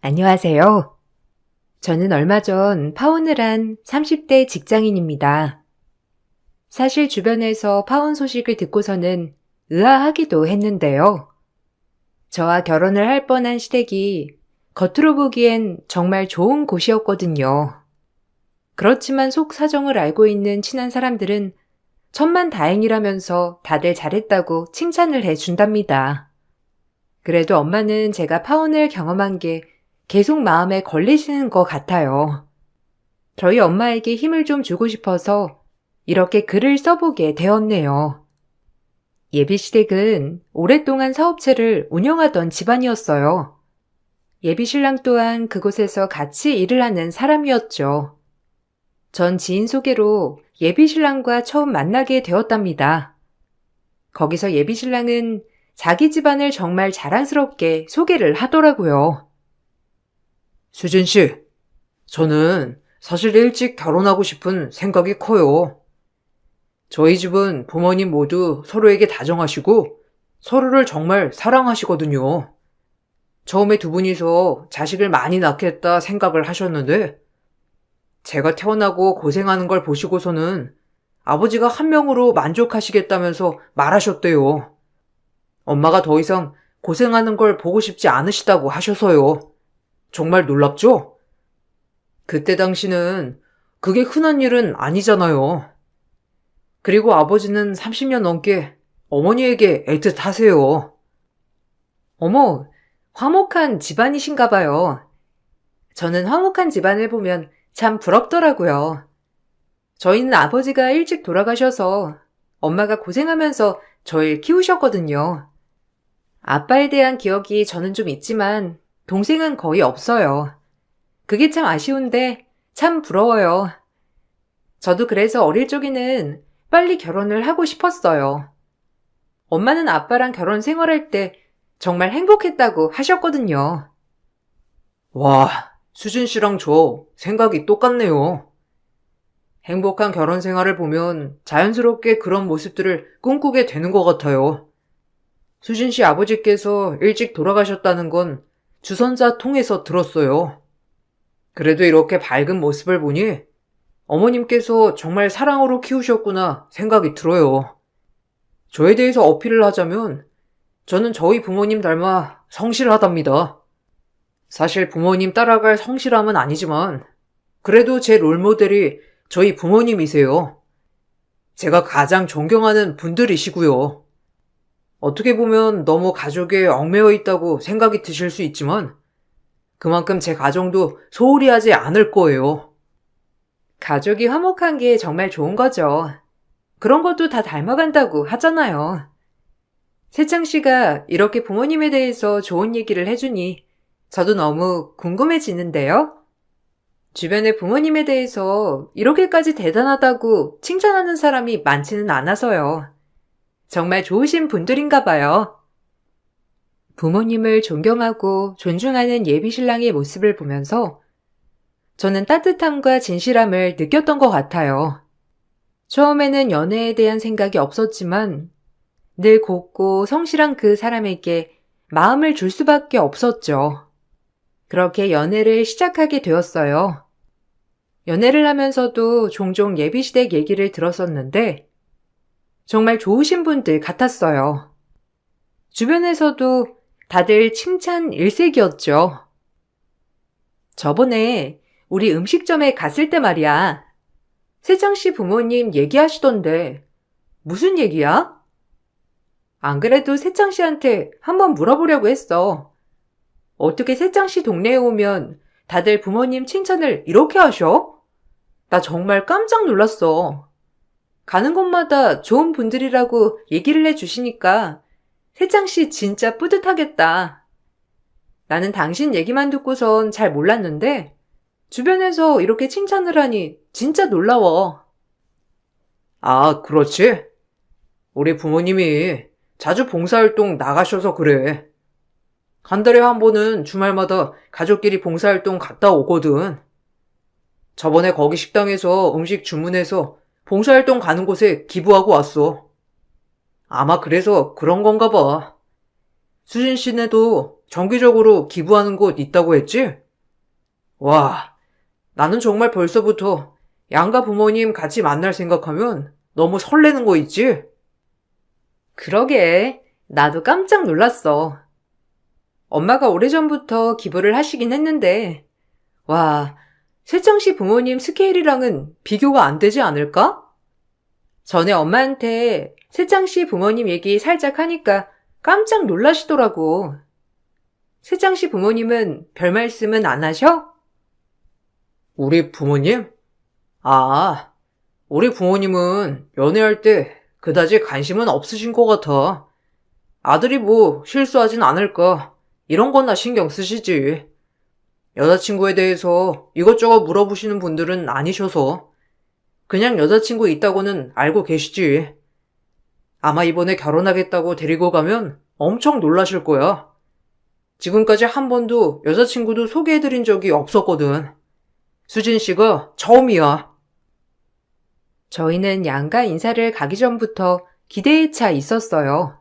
안녕하세요. 저는 얼마 전 파혼을 한 30대 직장인입니다. 사실 주변에서 파혼 소식을 듣고서는 의아하기도 했는데요. 저와 결혼을 할 뻔한 시댁이 겉으로 보기엔 정말 좋은 곳이었거든요. 그렇지만 속 사정을 알고 있는 친한 사람들은 천만다행이라면서 다들 잘했다고 칭찬을 해준답니다. 그래도 엄마는 제가 파혼을 경험한 게 계속 마음에 걸리시는 것 같아요. 저희 엄마에게 힘을 좀 주고 싶어서 이렇게 글을 써보게 되었네요. 예비시댁은 오랫동안 사업체를 운영하던 집안이었어요. 예비신랑 또한 그곳에서 같이 일을 하는 사람이었죠. 전 지인 소개로 예비신랑과 처음 만나게 되었답니다. 거기서 예비신랑은 자기 집안을 정말 자랑스럽게 소개를 하더라고요. 수진 씨, 저는 사실 일찍 결혼하고 싶은 생각이 커요. 저희 집은 부모님 모두 서로에게 다정하시고 서로를 정말 사랑하시거든요. 처음에 두 분이서 자식을 많이 낳겠다 생각을 하셨는데 제가 태어나고 고생하는 걸 보시고서는 아버지가 한 명으로 만족하시겠다면서 말하셨대요. 엄마가 더 이상 고생하는 걸 보고 싶지 않으시다고 하셔서요. 정말 놀랍죠? 그때 당시는 그게 흔한 일은 아니잖아요. 그리고 아버지는 30년 넘게 어머니에게 애틋하세요. 어머, 화목한 집안이신가 봐요. 저는 화목한 집안을 보면 참 부럽더라고요. 저희는 아버지가 일찍 돌아가셔서 엄마가 고생하면서 저를 키우셨거든요. 아빠에 대한 기억이 저는 좀 있지만 동생은 거의 없어요. 그게 참 아쉬운데 참 부러워요. 저도 그래서 어릴 적에는 빨리 결혼을 하고 싶었어요. 엄마는 아빠랑 결혼 생활할 때 정말 행복했다고 하셨거든요. 와, 수진 씨랑 저 생각이 똑같네요. 행복한 결혼 생활을 보면 자연스럽게 그런 모습들을 꿈꾸게 되는 것 같아요. 수진 씨 아버지께서 일찍 돌아가셨다는 건 주선자 통해서 들었어요. 그래도 이렇게 밝은 모습을 보니 어머님께서 정말 사랑으로 키우셨구나 생각이 들어요. 저에 대해서 어필을 하자면 저는 저희 부모님 닮아 성실하답니다. 사실 부모님 따라갈 성실함은 아니지만 그래도 제 롤모델이 저희 부모님이세요. 제가 가장 존경하는 분들이시고요. 어떻게 보면 너무 가족에 얽매여 있다고 생각이 드실 수 있지만 그만큼 제 가정도 소홀히 하지 않을 거예요. 가족이 화목한 게 정말 좋은 거죠. 그런 것도 다 닮아간다고 하잖아요. 세창 씨가 이렇게 부모님에 대해서 좋은 얘기를 해주니 저도 너무 궁금해지는데요. 주변에 부모님에 대해서 이렇게까지 대단하다고 칭찬하는 사람이 많지는 않아서요. 정말 좋으신 분들인가 봐요. 부모님을 존경하고 존중하는 예비신랑의 모습을 보면서 저는 따뜻함과 진실함을 느꼈던 것 같아요. 처음에는 연애에 대한 생각이 없었지만 늘 곱고 성실한 그 사람에게 마음을 줄 수밖에 없었죠. 그렇게 연애를 시작하게 되었어요. 연애를 하면서도 종종 예비시댁 얘기를 들었었는데 정말 좋으신 분들 같았어요. 주변에서도 다들 칭찬 일색이었죠. 저번에 우리 음식점에 갔을 때 말이야. 세정 씨 부모님 얘기하시던데 무슨 얘기야? 안 그래도 세창 씨한테 한번 물어보려고 했어. 어떻게 세창 씨 동네에 오면 다들 부모님 칭찬을 이렇게 하셔? 나 정말 깜짝 놀랐어. 가는 곳마다 좋은 분들이라고 얘기를 해주시니까 세창 씨 진짜 뿌듯하겠다. 나는 당신 얘기만 듣고선 잘 몰랐는데 주변에서 이렇게 칭찬을 하니 진짜 놀라워. 아, 그렇지? 우리 부모님이 자주 봉사활동 나가셔서 그래. 한 달에 한 번은 주말마다 가족끼리 봉사활동 갔다 오거든. 저번에 거기 식당에서 음식 주문해서 봉사활동 가는 곳에 기부하고 왔어. 아마 그래서 그런 건가 봐. 수진 씨네도 정기적으로 기부하는 곳 있다고 했지? 와, 나는 정말 벌써부터 양가 부모님 같이 만날 생각하면 너무 설레는 거 있지? 그러게, 나도 깜짝 놀랐어. 엄마가 오래전부터 기부를 하시긴 했는데, 와, 세창씨 부모님 스케일이랑은 비교가 안 되지 않을까? 전에 엄마한테 세창씨 부모님 얘기 살짝 하니까 깜짝 놀라시더라고. 세창씨 부모님은 별 말씀은 안 하셔? 우리 부모님? 아, 우리 부모님은 연애할 때 그다지 관심은 없으신 것 같아. 아들이 뭐 실수하진 않을까, 이런 거나 신경 쓰시지. 여자친구에 대해서 이것저것 물어보시는 분들은 아니셔서 그냥 여자친구 있다고는 알고 계시지. 아마 이번에 결혼하겠다고 데리고 가면 엄청 놀라실 거야. 지금까지 한 번도 여자친구도 소개해드린 적이 없었거든. 수진 씨가 처음이야. 저희는 양가 인사를 가기 전부터 기대에 차 있었어요.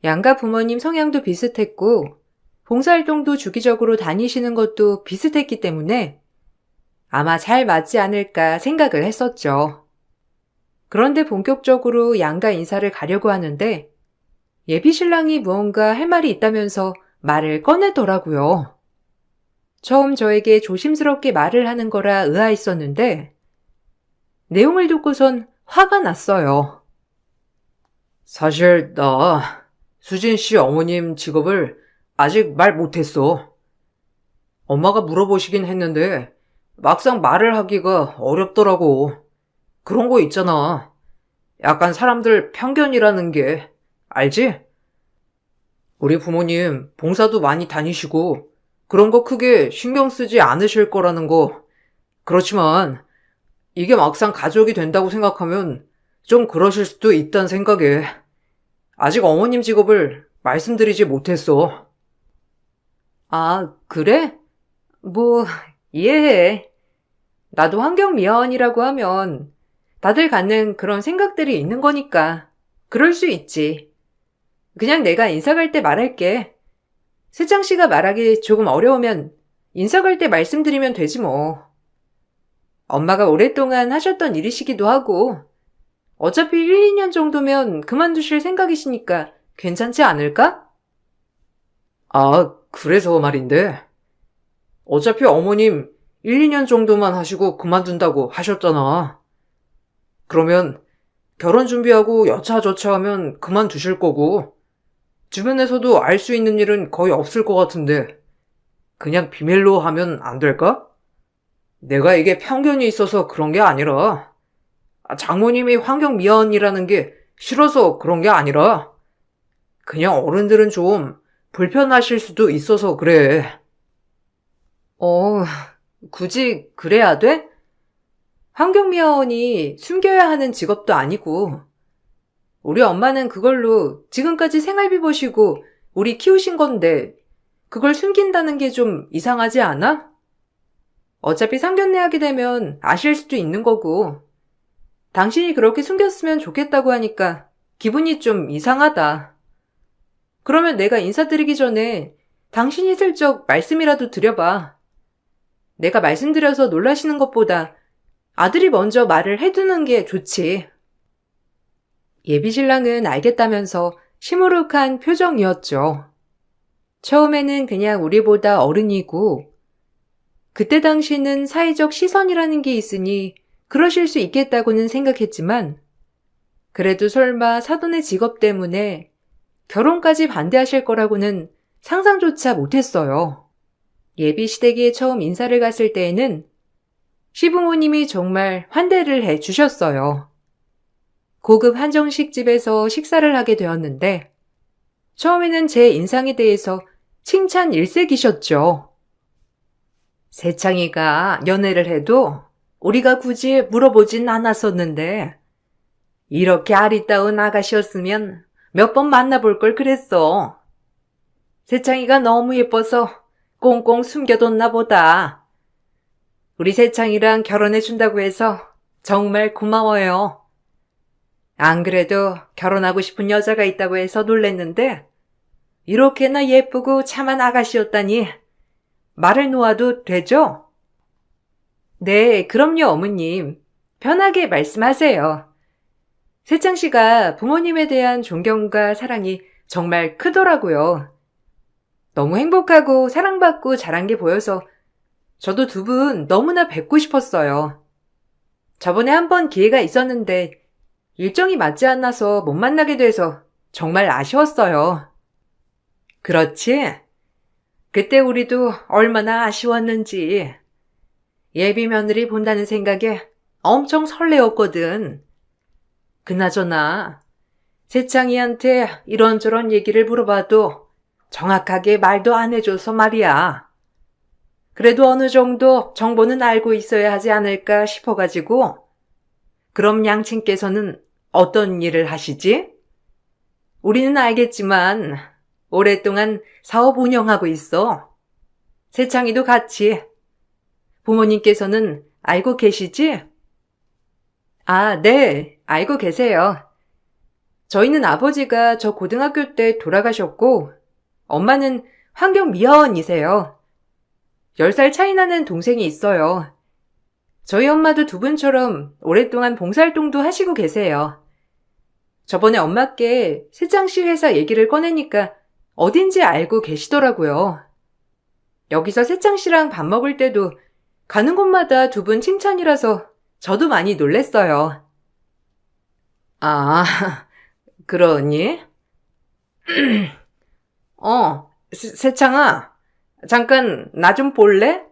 양가 부모님 성향도 비슷했고, 봉사활동도 주기적으로 다니시는 것도 비슷했기 때문에 아마 잘 맞지 않을까 생각을 했었죠. 그런데 본격적으로 양가 인사를 가려고 하는데 예비 신랑이 무언가 할 말이 있다면서 말을 꺼내더라고요. 처음 저에게 조심스럽게 말을 하는 거라 의아했었는데 내용을 듣고선 화가 났어요. 사실 나 수진 씨 어머님 직업을 아직 말 못했어. 엄마가 물어보시긴 했는데 막상 말을 하기가 어렵더라고. 그런 거 있잖아. 약간 사람들 편견이라는 게, 알지? 우리 부모님 봉사도 많이 다니시고 그런 거 크게 신경 쓰지 않으실 거라는 거. 그렇지만 이게 막상 가족이 된다고 생각하면 좀 그러실 수도 있다는 생각에 아직 어머님 직업을 말씀드리지 못했어. 아, 그래? 뭐, 이해해. 나도 환경미화원이라고 하면 다들 갖는 그런 생각들이 있는 거니까. 그럴 수 있지. 그냥 내가 인사 갈 때 말할게. 세창 씨가 말하기 조금 어려우면 인사 갈 때 말씀드리면 되지 뭐. 엄마가 오랫동안 하셨던 일이시기도 하고 어차피 1, 2년 정도면 그만두실 생각이시니까 괜찮지 않을까? 아, 그래서 말인데. 어차피 어머님 1, 2년 정도만 하시고 그만둔다고 하셨잖아. 그러면 결혼 준비하고 여차저차 하면 그만두실 거고, 주변에서도 알 수 있는 일은 거의 없을 것 같은데, 그냥 비밀로 하면 안 될까? 내가 이게 편견이 있어서 그런 게 아니라, 장모님이 환경미화원이라는 게 싫어서 그런 게 아니라, 그냥 어른들은 좀 불편하실 수도 있어서 그래. 굳이 그래야 돼? 환경미화원이 숨겨야 하는 직업도 아니고 우리 엄마는 그걸로 지금까지 생활비 버시고 우리 키우신 건데 그걸 숨긴다는 게 좀 이상하지 않아? 어차피 상견례 하게 되면 아실 수도 있는 거고 당신이 그렇게 숨겼으면 좋겠다고 하니까 기분이 좀 이상하다. 그러면 내가 인사드리기 전에 당신이 슬쩍 말씀이라도 드려봐. 내가 말씀드려서 놀라시는 것보다 아들이 먼저 말을 해두는 게 좋지. 예비신랑은 알겠다면서 시무룩한 표정이었죠. 처음에는 그냥 우리보다 어른이고 그때 당시는 사회적 시선이라는 게 있으니 그러실 수 있겠다고는 생각했지만 그래도 설마 사돈의 직업 때문에 결혼까지 반대하실 거라고는 상상조차 못했어요. 예비 시댁에 처음 인사를 갔을 때에는 시부모님이 정말 환대를 해 주셨어요. 고급 한정식 집에서 식사를 하게 되었는데 처음에는 제 인상에 대해서 칭찬 일색이셨죠. 세창이가 연애를 해도 우리가 굳이 물어보진 않았었는데 이렇게 아리따운 아가씨였으면 몇 번 만나볼 걸 그랬어. 세창이가 너무 예뻐서 꽁꽁 숨겨뒀나 보다. 우리 세창이랑 결혼해준다고 해서 정말 고마워요. 안 그래도 결혼하고 싶은 여자가 있다고 해서 놀랬는데 이렇게나 예쁘고 참한 아가씨였다니. 말을 놓아도 되죠? 네, 그럼요, 어머님. 편하게 말씀하세요. 세창 씨가 부모님에 대한 존경과 사랑이 정말 크더라고요. 너무 행복하고 사랑받고 자란 게 보여서 저도 두 분 너무나 뵙고 싶었어요. 저번에 한 번 기회가 있었는데 일정이 맞지 않아서 못 만나게 돼서 정말 아쉬웠어요. 그렇지? 그때 우리도 얼마나 아쉬웠는지. 예비 며느리 본다는 생각에 엄청 설레었거든. 그나저나 세창이한테 이런저런 얘기를 물어봐도 정확하게 말도 안 해줘서 말이야. 그래도 어느 정도 정보는 알고 있어야 하지 않을까 싶어가지고. 그럼 양친께서는 어떤 일을 하시지? 우리는 알겠지만 오랫동안 사업 운영하고 있어. 세창이도 같이. 부모님께서는 알고 계시지? 아, 네, 알고 계세요. 저희는 아버지가 저 고등학교 때 돌아가셨고 엄마는 환경미화원이세요. 10살 차이 나는 동생이 있어요. 저희 엄마도 두 분처럼 오랫동안 봉사활동도 하시고 계세요. 저번에 엄마께 세창씨 회사 얘기를 꺼내니까 어딘지 알고 계시더라고요. 여기서 세창씨랑 밥 먹을 때도 가는 곳마다 두 분 칭찬이라서 저도 많이 놀랬어요. 아, 그러니? 세창아, 잠깐 나 좀 볼래?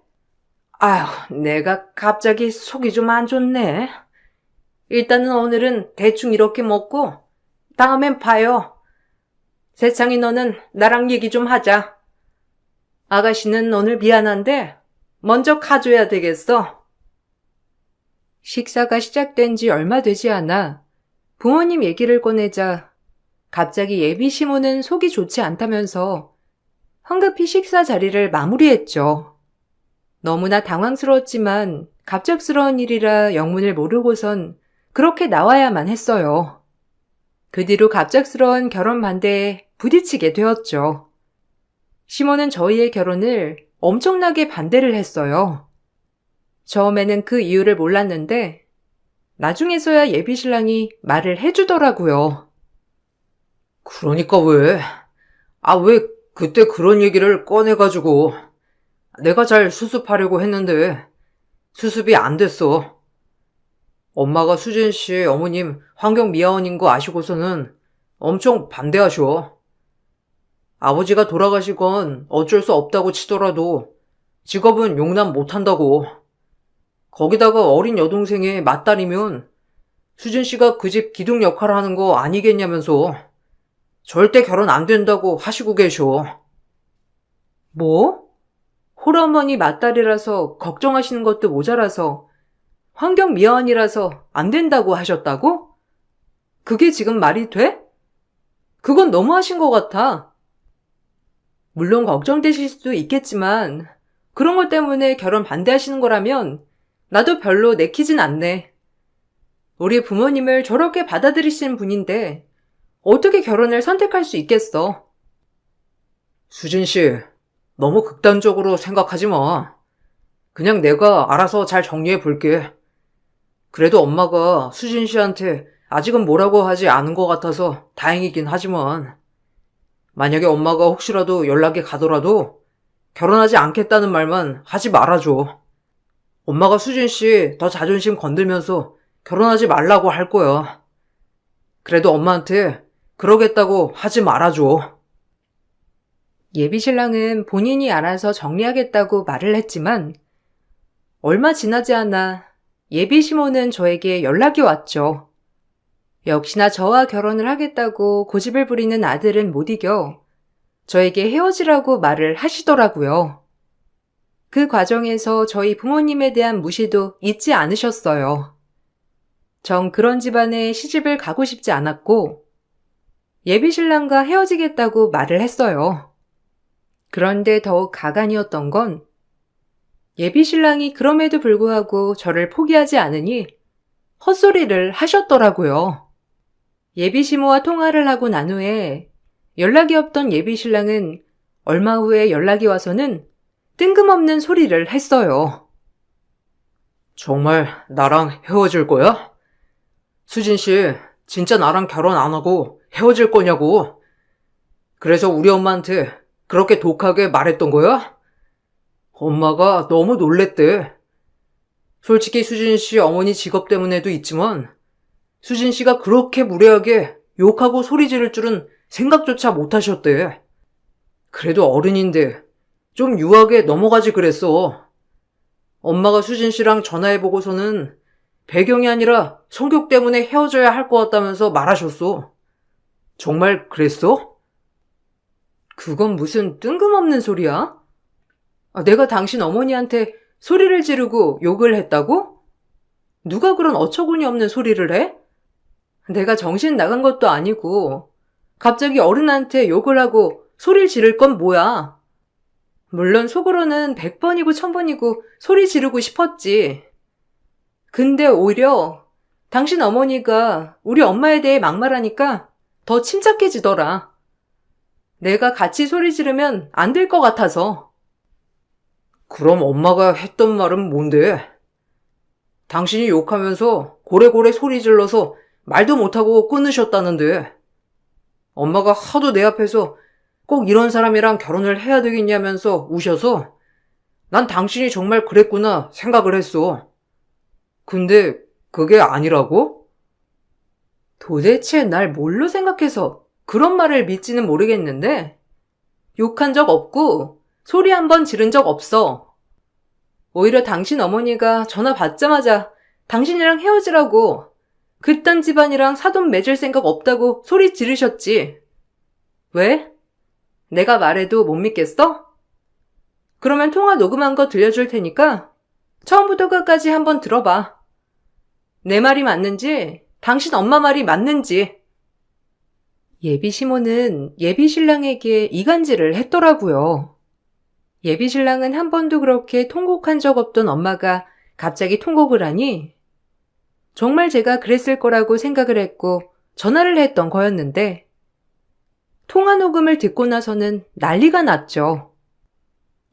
아휴, 내가 갑자기 속이 좀 안 좋네. 일단은 오늘은 대충 이렇게 먹고 다음엔 봐요. 세창이 너는 나랑 얘기 좀 하자. 아가씨는 오늘 미안한데 먼저 가줘야 되겠어. 식사가 시작된 지 얼마 되지 않아 부모님 얘기를 꺼내자 갑자기 예비 시모는 속이 좋지 않다면서 황급히 식사 자리를 마무리했죠. 너무나 당황스러웠지만 갑작스러운 일이라 영문을 모르고선 그렇게 나와야만 했어요. 그 뒤로 갑작스러운 결혼 반대에 부딪히게 되었죠. 시모는 저희의 결혼을 엄청나게 반대를 했어요. 처음에는 그 이유를 몰랐는데 나중에서야 예비 신랑이 말을 해주더라고요. 그러니까 왜 그때 그런 얘기를 꺼내가지고 내가 잘 수습하려고 했는데 수습이 안 됐어. 엄마가 수진 씨 어머님 환경미화원인 거 아시고서는 엄청 반대하셔. 아버지가 돌아가시건 어쩔 수 없다고 치더라도 직업은 용납 못한다고. 거기다가 어린 여동생의 맏딸이면 수진 씨가 그 집 기둥 역할을 하는 거 아니겠냐면서 절대 결혼 안 된다고 하시고 계셔. 뭐? 홀어머니 맏딸이라서 걱정하시는 것도 모자라서 환경미화원이라서 안 된다고 하셨다고? 그게 지금 말이 돼? 그건 너무하신 것 같아. 물론 걱정되실 수도 있겠지만 그런 것 때문에 결혼 반대하시는 거라면 나도 별로 내키진 않네. 우리 부모님을 저렇게 받아들이시는 분인데 어떻게 결혼을 선택할 수 있겠어? 수진 씨, 너무 극단적으로 생각하지 마. 그냥 내가 알아서 잘 정리해 볼게. 그래도 엄마가 수진 씨한테 아직은 뭐라고 하지 않은 것 같아서 다행이긴 하지만 만약에 엄마가 혹시라도 연락이 가더라도 결혼하지 않겠다는 말만 하지 말아줘. 엄마가 수진 씨 더 자존심 건들면서 결혼하지 말라고 할 거야. 그래도 엄마한테 그러겠다고 하지 말아줘. 예비 신랑은 본인이 알아서 정리하겠다고 말을 했지만 얼마 지나지 않아 예비 시모는 저에게 연락이 왔죠. 역시나 저와 결혼을 하겠다고 고집을 부리는 아들은 못 이겨 저에게 헤어지라고 말을 하시더라고요. 그 과정에서 저희 부모님에 대한 무시도 잊지 않으셨어요. 전 그런 집안에 시집을 가고 싶지 않았고 예비 신랑과 헤어지겠다고 말을 했어요. 그런데 더욱 가관이었던 건 예비 신랑이 그럼에도 불구하고 저를 포기하지 않으니 헛소리를 하셨더라고요. 예비 시모와 통화를 하고 난 후에 연락이 없던 예비 신랑은 얼마 후에 연락이 와서는 뜬금없는 소리를 했어요. 정말 나랑 헤어질 거야? 수진 씨, 진짜 나랑 결혼 안 하고 헤어질 거냐고. 그래서 우리 엄마한테 그렇게 독하게 말했던 거야? 엄마가 너무 놀랬대. 솔직히 수진 씨 어머니 직업 때문에도 있지만 수진 씨가 그렇게 무례하게 욕하고 소리 지를 줄은 생각조차 못 하셨대. 그래도 어른인데 좀 유하게 넘어가지 그랬어. 엄마가 수진 씨랑 전화해보고서는 배경이 아니라 성격 때문에 헤어져야 할 것 같다면서 말하셨어. 정말 그랬어? 그건 무슨 뜬금없는 소리야? 내가 당신 어머니한테 소리를 지르고 욕을 했다고? 누가 그런 어처구니 없는 소리를 해? 내가 정신 나간 것도 아니고 갑자기 어른한테 욕을 하고 소리를 지를 건 뭐야? 물론 속으로는 100번이고 1000번이고 소리 지르고 싶었지. 근데 오히려 당신 어머니가 우리 엄마에 대해 막말하니까 더 침착해지더라. 내가 같이 소리 지르면 안 될 것 같아서. 그럼 엄마가 했던 말은 뭔데? 당신이 욕하면서 고래고래 소리 질러서 말도 못하고 끊으셨다는데 엄마가 하도 내 앞에서 꼭 이런 사람이랑 결혼을 해야 되겠냐면서 우셔서 난 당신이 정말 그랬구나 생각을 했어. 근데 그게 아니라고? 도대체 날 뭘로 생각해서 그런 말을 믿지는 모르겠는데 욕한 적 없고 소리 한 번 지른 적 없어. 오히려 당신 어머니가 전화 받자마자 당신이랑 헤어지라고 그딴 집안이랑 사돈 맺을 생각 없다고 소리 지르셨지. 왜? 내가 말해도 못 믿겠어? 그러면 통화 녹음한 거 들려줄 테니까 처음부터 끝까지 한번 들어봐. 내 말이 맞는지 당신 엄마 말이 맞는지. 예비 시모는 예비 신랑에게 이간질을 했더라고요. 예비 신랑은 한 번도 그렇게 통곡한 적 없던 엄마가 갑자기 통곡을 하니 정말 제가 그랬을 거라고 생각을 했고 전화를 했던 거였는데 통화 녹음을 듣고 나서는 난리가 났죠.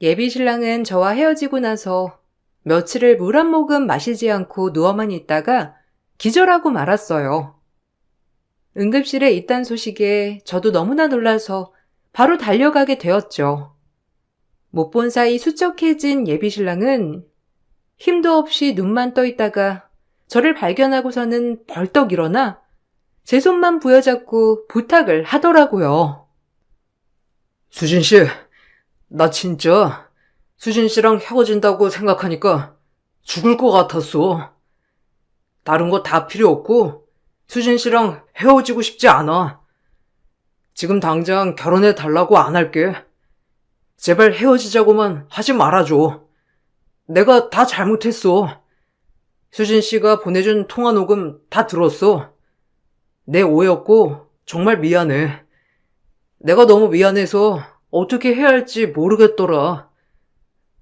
예비 신랑은 저와 헤어지고 나서 며칠을 물 한 모금 마시지 않고 누워만 있다가 기절하고 말았어요. 응급실에 있다는 소식에 저도 너무나 놀라서 바로 달려가게 되었죠. 못 본 사이 수척해진 예비 신랑은 힘도 없이 눈만 떠 있다가 저를 발견하고서는 벌떡 일어나 제 손만 부여잡고 부탁을 하더라고요. 수진 씨, 나 진짜 수진 씨랑 헤어진다고 생각하니까 죽을 것 같았어. 다른 거 다 필요 없고 수진 씨랑 헤어지고 싶지 않아. 지금 당장 결혼해 달라고 안 할게. 제발 헤어지자고만 하지 말아줘. 내가 다 잘못했어. 수진 씨가 보내준 통화 녹음 다 들었어. 내 오해였고 정말 미안해. 내가 너무 미안해서 어떻게 해야 할지 모르겠더라.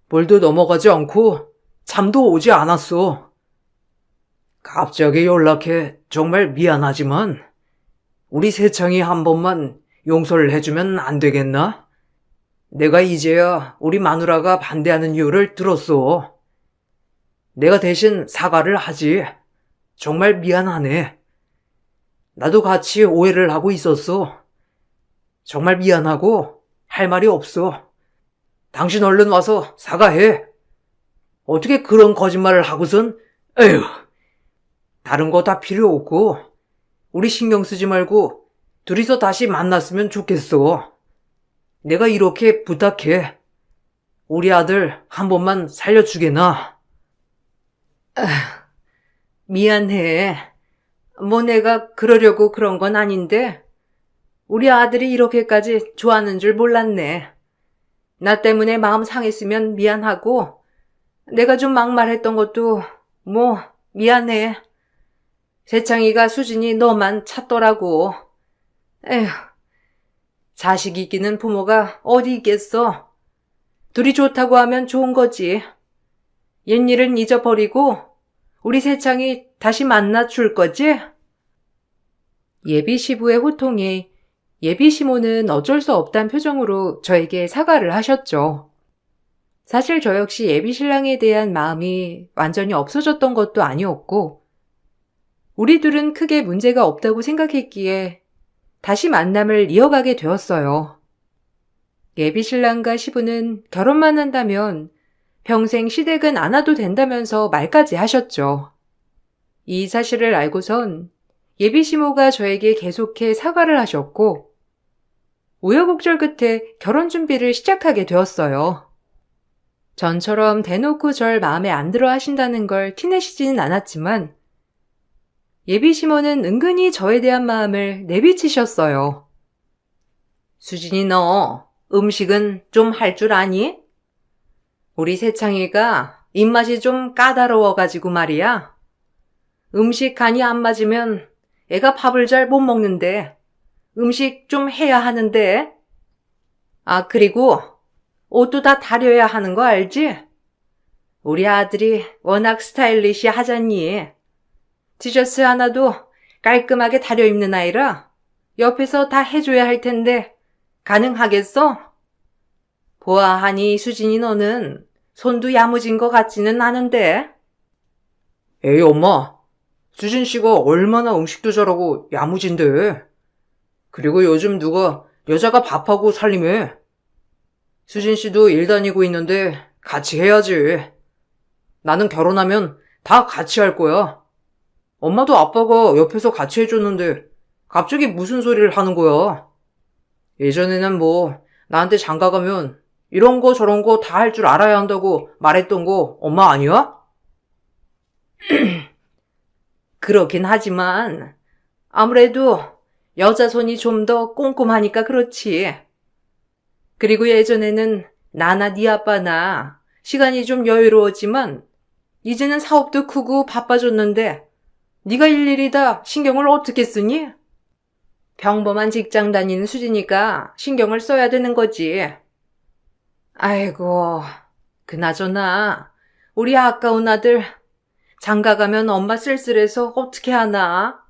물도 넘어가지 않고 잠도 오지 않았어. 갑자기 연락해 정말 미안하지만 우리 세창이 한 번만 용서를 해주면 안 되겠나? 내가 이제야 우리 마누라가 반대하는 이유를 들었어. 내가 대신 사과를 하지. 정말 미안하네. 나도 같이 오해를 하고 있었어. 정말 미안하고 할 말이 없어. 당신 얼른 와서 사과해. 어떻게 그런 거짓말을 하고선, 에휴. 다른 거 다 필요 없고 우리 신경 쓰지 말고 둘이서 다시 만났으면 좋겠어. 내가 이렇게 부탁해. 우리 아들 한 번만 살려주게나. 미안해. 뭐 내가 그러려고 그런 건 아닌데 우리 아들이 이렇게까지 좋아하는 줄 몰랐네. 나 때문에 마음 상했으면 미안하고 내가 좀 막말했던 것도 뭐 미안해. 세창이가 수진이 너만 찾더라고. 에휴, 자식 이기는 부모가 어디 있겠어. 둘이 좋다고 하면 좋은 거지. 옛일은 잊어버리고 우리 세창이 다시 만나 줄 거지? 예비 시부의 호통에 예비 시모는 어쩔 수 없단 표정으로 저에게 사과를 하셨죠. 사실 저 역시 예비 신랑에 대한 마음이 완전히 없어졌던 것도 아니었고, 우리 둘은 크게 문제가 없다고 생각했기에 다시 만남을 이어가게 되었어요. 예비 신랑과 시부는 결혼만 한다면 평생 시댁은 안 와도 된다면서 말까지 하셨죠. 이 사실을 알고선 예비 시모가 저에게 계속해 사과를 하셨고, 우여곡절 끝에 결혼 준비를 시작하게 되었어요. 전처럼 대놓고 절 마음에 안 들어 하신다는 걸 티내시지는 않았지만, 예비 시모는 은근히 저에 대한 마음을 내비치셨어요. 수진이 너 음식은 좀 할 줄 아니? 우리 세창이가 입맛이 좀 까다로워가지고 말이야. 음식 간이 안 맞으면 애가 밥을 잘 못 먹는데 음식 좀 해야 하는데. 아, 그리고 옷도 다 다려야 하는 거 알지? 우리 아들이 워낙 스타일리시 하잖니. 티셔츠 하나도 깔끔하게 다려 입는 아이라 옆에서 다 해줘야 할 텐데 가능하겠어? 보아하니 수진이 너는 손도 야무진 것 같지는 않은데. 에이, 엄마. 수진 씨가 얼마나 음식도 잘하고 야무진데. 그리고 요즘 누가 여자가 밥하고 살림해. 수진 씨도 일 다니고 있는데 같이 해야지. 나는 결혼하면 다 같이 할 거야. 엄마도 아빠가 옆에서 같이 해줬는데 갑자기 무슨 소리를 하는 거야. 예전에는 뭐 나한테 장가 가면 이런 거 저런 거 다 할 줄 알아야 한다고 말했던 거 엄마 아니야? 그렇긴 하지만 아무래도 여자 손이 좀 더 꼼꼼하니까 그렇지. 그리고 예전에는 나나 네 아빠나 시간이 좀 여유로웠지만 이제는 사업도 크고 바빠졌는데 네가 일일이 다 신경을 어떻게 쓰니? 평범한 직장 다니는 수지니까 신경을 써야 되는 거지. 아이고, 그나저나 우리 아까운 아들 장가 가면 엄마 쓸쓸해서 어떻게 하나?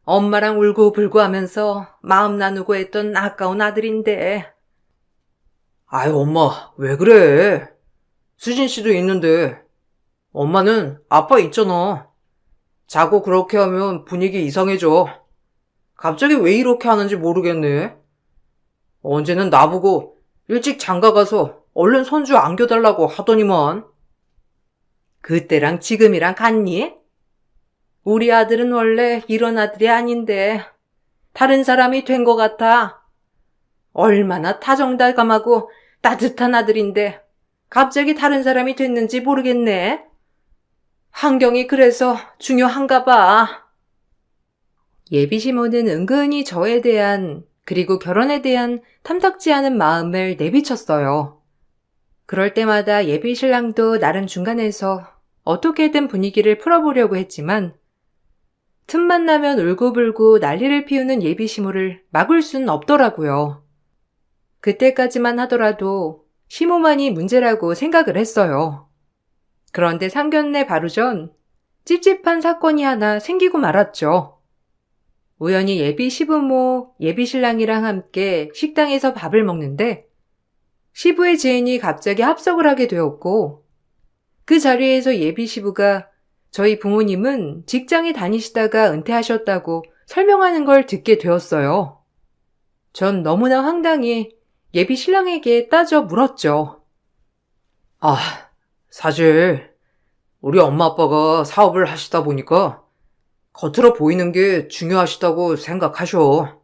엄마랑 울고불고 하면서 마음 나누고 했던 아까운 아들인데. 아유, 엄마, 왜 그래? 수진 씨도 있는데. 엄마는 아빠 있잖아. 자꾸 그렇게 하면 분위기 이상해져. 갑자기 왜 이렇게 하는지 모르겠네. 언제는 나보고 일찍 장가 가서 얼른 손주 안겨달라고 하더니만. 그때랑 지금이랑 같니? 우리 아들은 원래 이런 아들이 아닌데 다른 사람이 된 것 같아. 얼마나 다정다감하고 따뜻한 아들인데 갑자기 다른 사람이 됐는지 모르겠네. 환경이 그래서 중요한가 봐. 예비 시모는 은근히 저에 대한 그리고 결혼에 대한 탐탁지 않은 마음을 내비쳤어요. 그럴 때마다 예비 신랑도 나름 중간에서 어떻게든 분위기를 풀어보려고 했지만 틈만 나면 울고불고 난리를 피우는 예비 시모를 막을 순 없더라고요. 그때까지만 하더라도 시모만이 문제라고 생각을 했어요. 그런데 상견례 바로 전 찝찝한 사건이 하나 생기고 말았죠. 우연히 예비 시부모, 예비 신랑이랑 함께 식당에서 밥을 먹는데 시부의 지인이 갑자기 합석을 하게 되었고 그 자리에서 예비 시부가 저희 부모님은 직장에 다니시다가 은퇴하셨다고 설명하는 걸 듣게 되었어요. 전 너무나 황당히 예비 신랑에게 따져 물었죠. 아, 사실 우리 엄마 아빠가 사업을 하시다 보니까 겉으로 보이는 게 중요하시다고 생각하셔.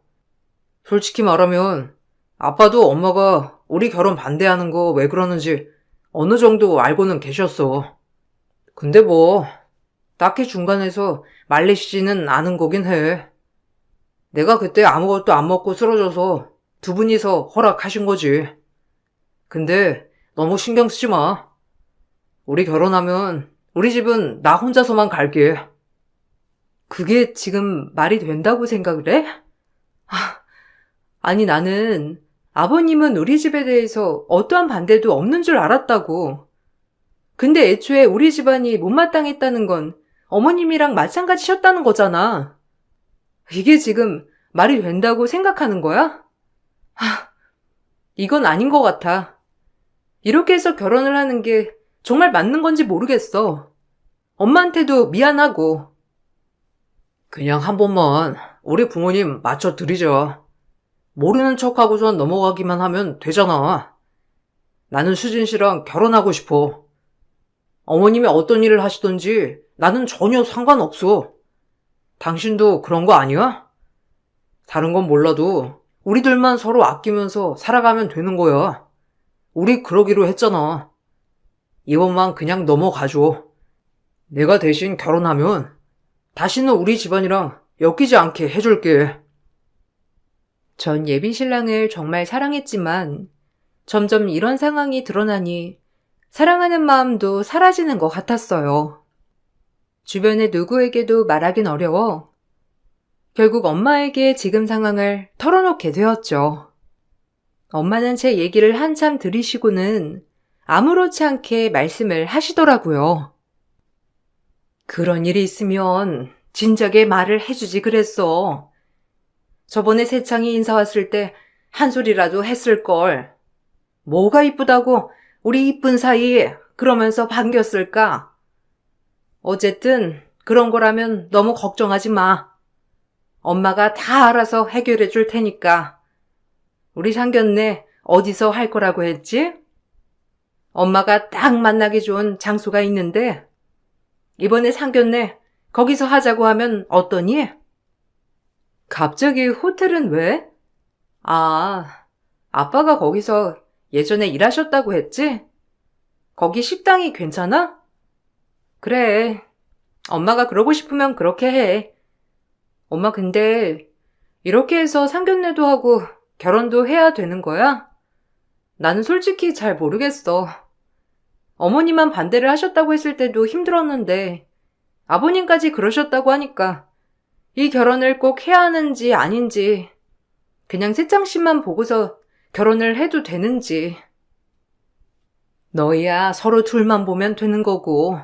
솔직히 말하면 아빠도 엄마가 우리 결혼 반대하는 거 왜 그러는지 어느 정도 알고는 계셨어. 근데 뭐 딱히 중간에서 말리시지는 않은 거긴 해. 내가 그때 아무것도 안 먹고 쓰러져서 두 분이서 허락하신 거지. 근데 너무 신경 쓰지 마. 우리 결혼하면 우리 집은 나 혼자서만 갈게. 그게 지금 말이 된다고 생각을 해? 아니 나는 아버님은 우리 집에 대해서 어떠한 반대도 없는 줄 알았다고. 근데 애초에 우리 집안이 못마땅했다는 건 어머님이랑 마찬가지셨다는 거잖아. 이게 지금 말이 된다고 생각하는 거야? 이건 아닌 것 같아. 이렇게 해서 결혼을 하는 게 정말 맞는 건지 모르겠어. 엄마한테도 미안하고. 그냥 한 번만 우리 부모님 맞춰드리자. 모르는 척하고선 넘어가기만 하면 되잖아. 나는 수진 씨랑 결혼하고 싶어. 어머님이 어떤 일을 하시던지 나는 전혀 상관없어. 당신도 그런 거 아니야? 다른 건 몰라도 우리들만 서로 아끼면서 살아가면 되는 거야. 우리 그러기로 했잖아. 이번만 그냥 넘어가줘. 내가 대신 결혼하면 다시는 우리 집안이랑 엮이지 않게 해줄게. 전 예비 신랑을 정말 사랑했지만 점점 이런 상황이 드러나니 사랑하는 마음도 사라지는 것 같았어요. 주변의 누구에게도 말하긴 어려워 결국 엄마에게 지금 상황을 털어놓게 되었죠. 엄마는 제 얘기를 한참 들으시고는 아무렇지 않게 말씀을 하시더라고요. 그런 일이 있으면 진작에 말을 해주지 그랬어. 저번에 세창이 인사 왔을 때 한 소리라도 했을걸. 뭐가 이쁘다고 우리 이쁜 사이 그러면서 반겼을까? 어쨌든 그런 거라면 너무 걱정하지 마. 엄마가 다 알아서 해결해 줄 테니까. 우리 상견례 어디서 할 거라고 했지? 엄마가 딱 만나기 좋은 장소가 있는데 이번에 상견례 거기서 하자고 하면 어떠니? 갑자기 호텔은 왜? 아빠가 거기서 예전에 일하셨다고 했지? 거기 식당이 괜찮아? 그래. 엄마가 그러고 싶으면 그렇게 해. 엄마 근데 이렇게 해서 상견례도 하고 결혼도 해야 되는 거야? 나는 솔직히 잘 모르겠어. 어머니만 반대를 하셨다고 했을 때도 힘들었는데 아버님까지 그러셨다고 하니까 이 결혼을 꼭 해야 하는지 아닌지 그냥 세창씨만 보고서 결혼을 해도 되는지. 너희야 서로 둘만 보면 되는 거고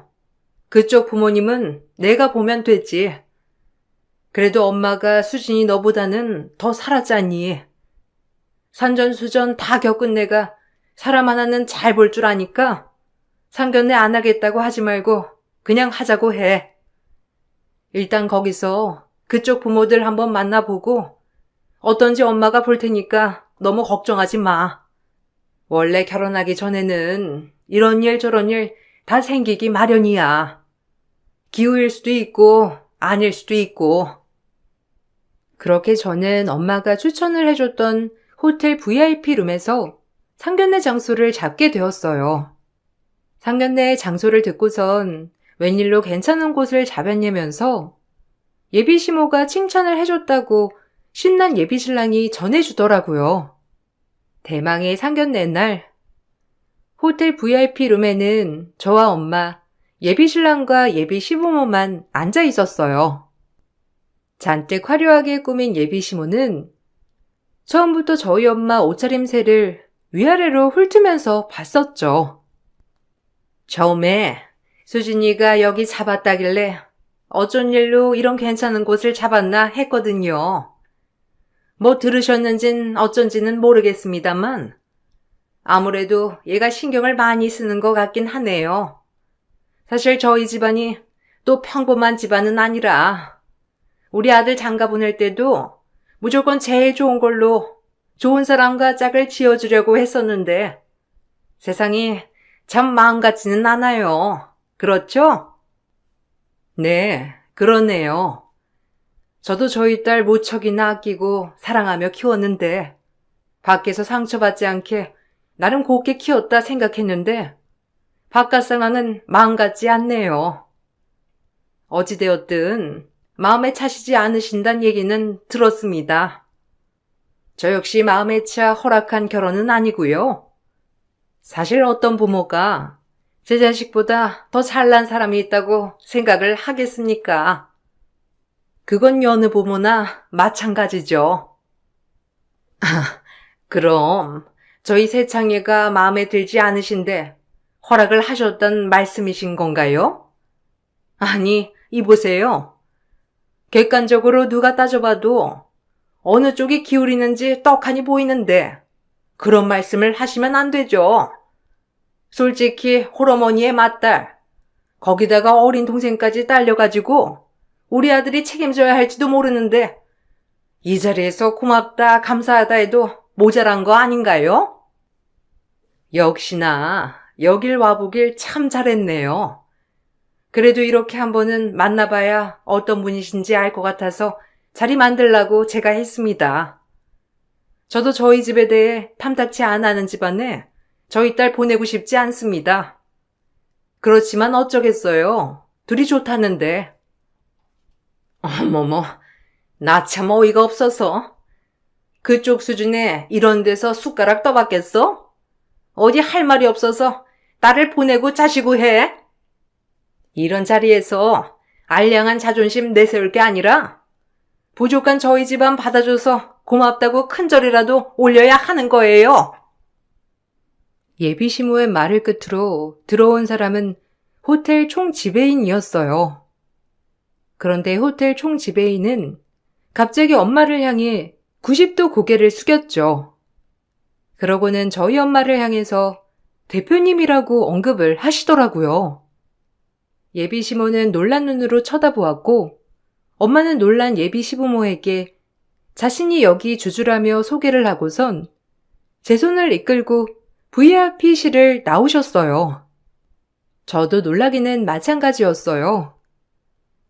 그쪽 부모님은 내가 보면 되지. 그래도 엄마가 수진이 너보다는 더 살았잖니. 산전수전 다 겪은 내가 사람 하나는 잘 볼 줄 아니까 상견례 안 하겠다고 하지 말고 그냥 하자고 해. 일단 거기서 그쪽 부모들 한번 만나보고 어떤지 엄마가 볼 테니까 너무 걱정하지 마. 원래 결혼하기 전에는 이런 일 저런 일 다 생기기 마련이야. 기우일 수도 있고 아닐 수도 있고. 그렇게 저는 엄마가 추천을 해줬던 호텔 VIP 룸에서 상견례 장소를 잡게 되었어요. 상견례 장소를 듣고선 웬일로 괜찮은 곳을 잡았냐면서 예비시모가 칭찬을 해줬다고 신난 예비신랑이 전해주더라고요. 대망의 상견례 날 호텔 VIP 룸에는 저와 엄마, 예비신랑과 예비시부모만 앉아 있었어요. 잔뜩 화려하게 꾸민 예비시모는 처음부터 저희 엄마 옷차림새를 위아래로 훑으면서 봤었죠. 처음에 수진이가 여기 잡았다길래 어쩐 일로 이런 괜찮은 곳을 잡았나 했거든요. 뭐 들으셨는진 어쩐지는 모르겠습니다만 아무래도 얘가 신경을 많이 쓰는 것 같긴 하네요. 사실 저희 집안이 또 평범한 집안은 아니라 우리 아들 장가 보낼 때도 무조건 제일 좋은 걸로 좋은 사람과 짝을 지어주려고 했었는데 세상이 참 마음 같지는 않아요. 그렇죠? 네, 그러네요. 저도 저희 딸 무척이나 아끼고 사랑하며 키웠는데 밖에서 상처받지 않게 나름 곱게 키웠다 생각했는데 바깥 상황은 마음 같지 않네요. 어찌되었든 마음에 차시지 않으신단 얘기는 들었습니다. 저 역시 마음에 차 허락한 결혼은 아니고요. 사실 어떤 부모가 제 자식보다 더 잘난 사람이 있다고 생각을 하겠습니까? 그건 여느 부모나 마찬가지죠. 그럼 저희 세창이가 마음에 들지 않으신데 허락을 하셨단 말씀이신 건가요? 아니, 이보세요. 객관적으로 누가 따져봐도 어느 쪽이 기울이는지 떡하니 보이는데 그런 말씀을 하시면 안 되죠. 솔직히 홀어머니의 맏딸, 거기다가 어린 동생까지 딸려가지고 우리 아들이 책임져야 할지도 모르는데 이 자리에서 고맙다 감사하다 해도 모자란 거 아닌가요? 역시나 여길 와보길 참 잘했네요. 그래도 이렇게 한 번은 만나봐야 어떤 분이신지 알 것 같아서 자리 만들라고 제가 했습니다. 저도 저희 집에 대해 탐탁치 않은 집안에 저희 딸 보내고 싶지 않습니다. 그렇지만 어쩌겠어요. 둘이 좋다는데. 어머머, 나 참 어이가 없어서. 그쪽 수준에 이런 데서 숟가락 떠받겠어? 어디 할 말이 없어서 딸을 보내고 자시고 해? 이런 자리에서 알량한 자존심 내세울 게 아니라 부족한 저희 집안 받아줘서 고맙다고 큰절이라도 올려야 하는 거예요. 예비 시모의 말을 끝으로 들어온 사람은 호텔 총지배인이었어요. 그런데 호텔 총지배인은 갑자기 엄마를 향해 90도 고개를 숙였죠. 그러고는 저희 엄마를 향해서 대표님이라고 언급을 하시더라고요. 예비 시모는 놀란 눈으로 쳐다보았고 엄마는 놀란 예비 시부모에게 자신이 여기 주주라며 소개를 하고선 제 손을 이끌고 VIP실을 나오셨어요. 저도 놀라기는 마찬가지였어요.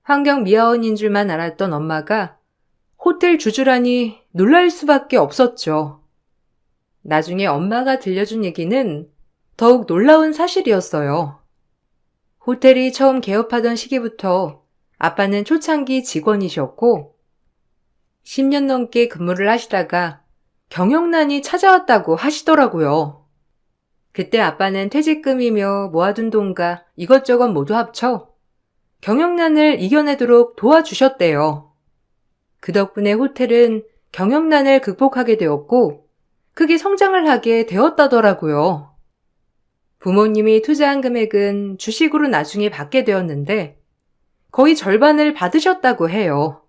환경 미화원인 줄만 알았던 엄마가 호텔 주주라니 놀랄 수밖에 없었죠. 나중에 엄마가 들려준 얘기는 더욱 놀라운 사실이었어요. 호텔이 처음 개업하던 시기부터 아빠는 초창기 직원이셨고 10년 넘게 근무를 하시다가 경영난이 찾아왔다고 하시더라고요. 그때 아빠는 퇴직금이며 모아둔 돈과 이것저것 모두 합쳐 경영난을 이겨내도록 도와주셨대요. 그 덕분에 호텔은 경영난을 극복하게 되었고 크게 성장을 하게 되었다더라고요. 부모님이 투자한 금액은 주식으로 나중에 받게 되었는데 거의 절반을 받으셨다고 해요.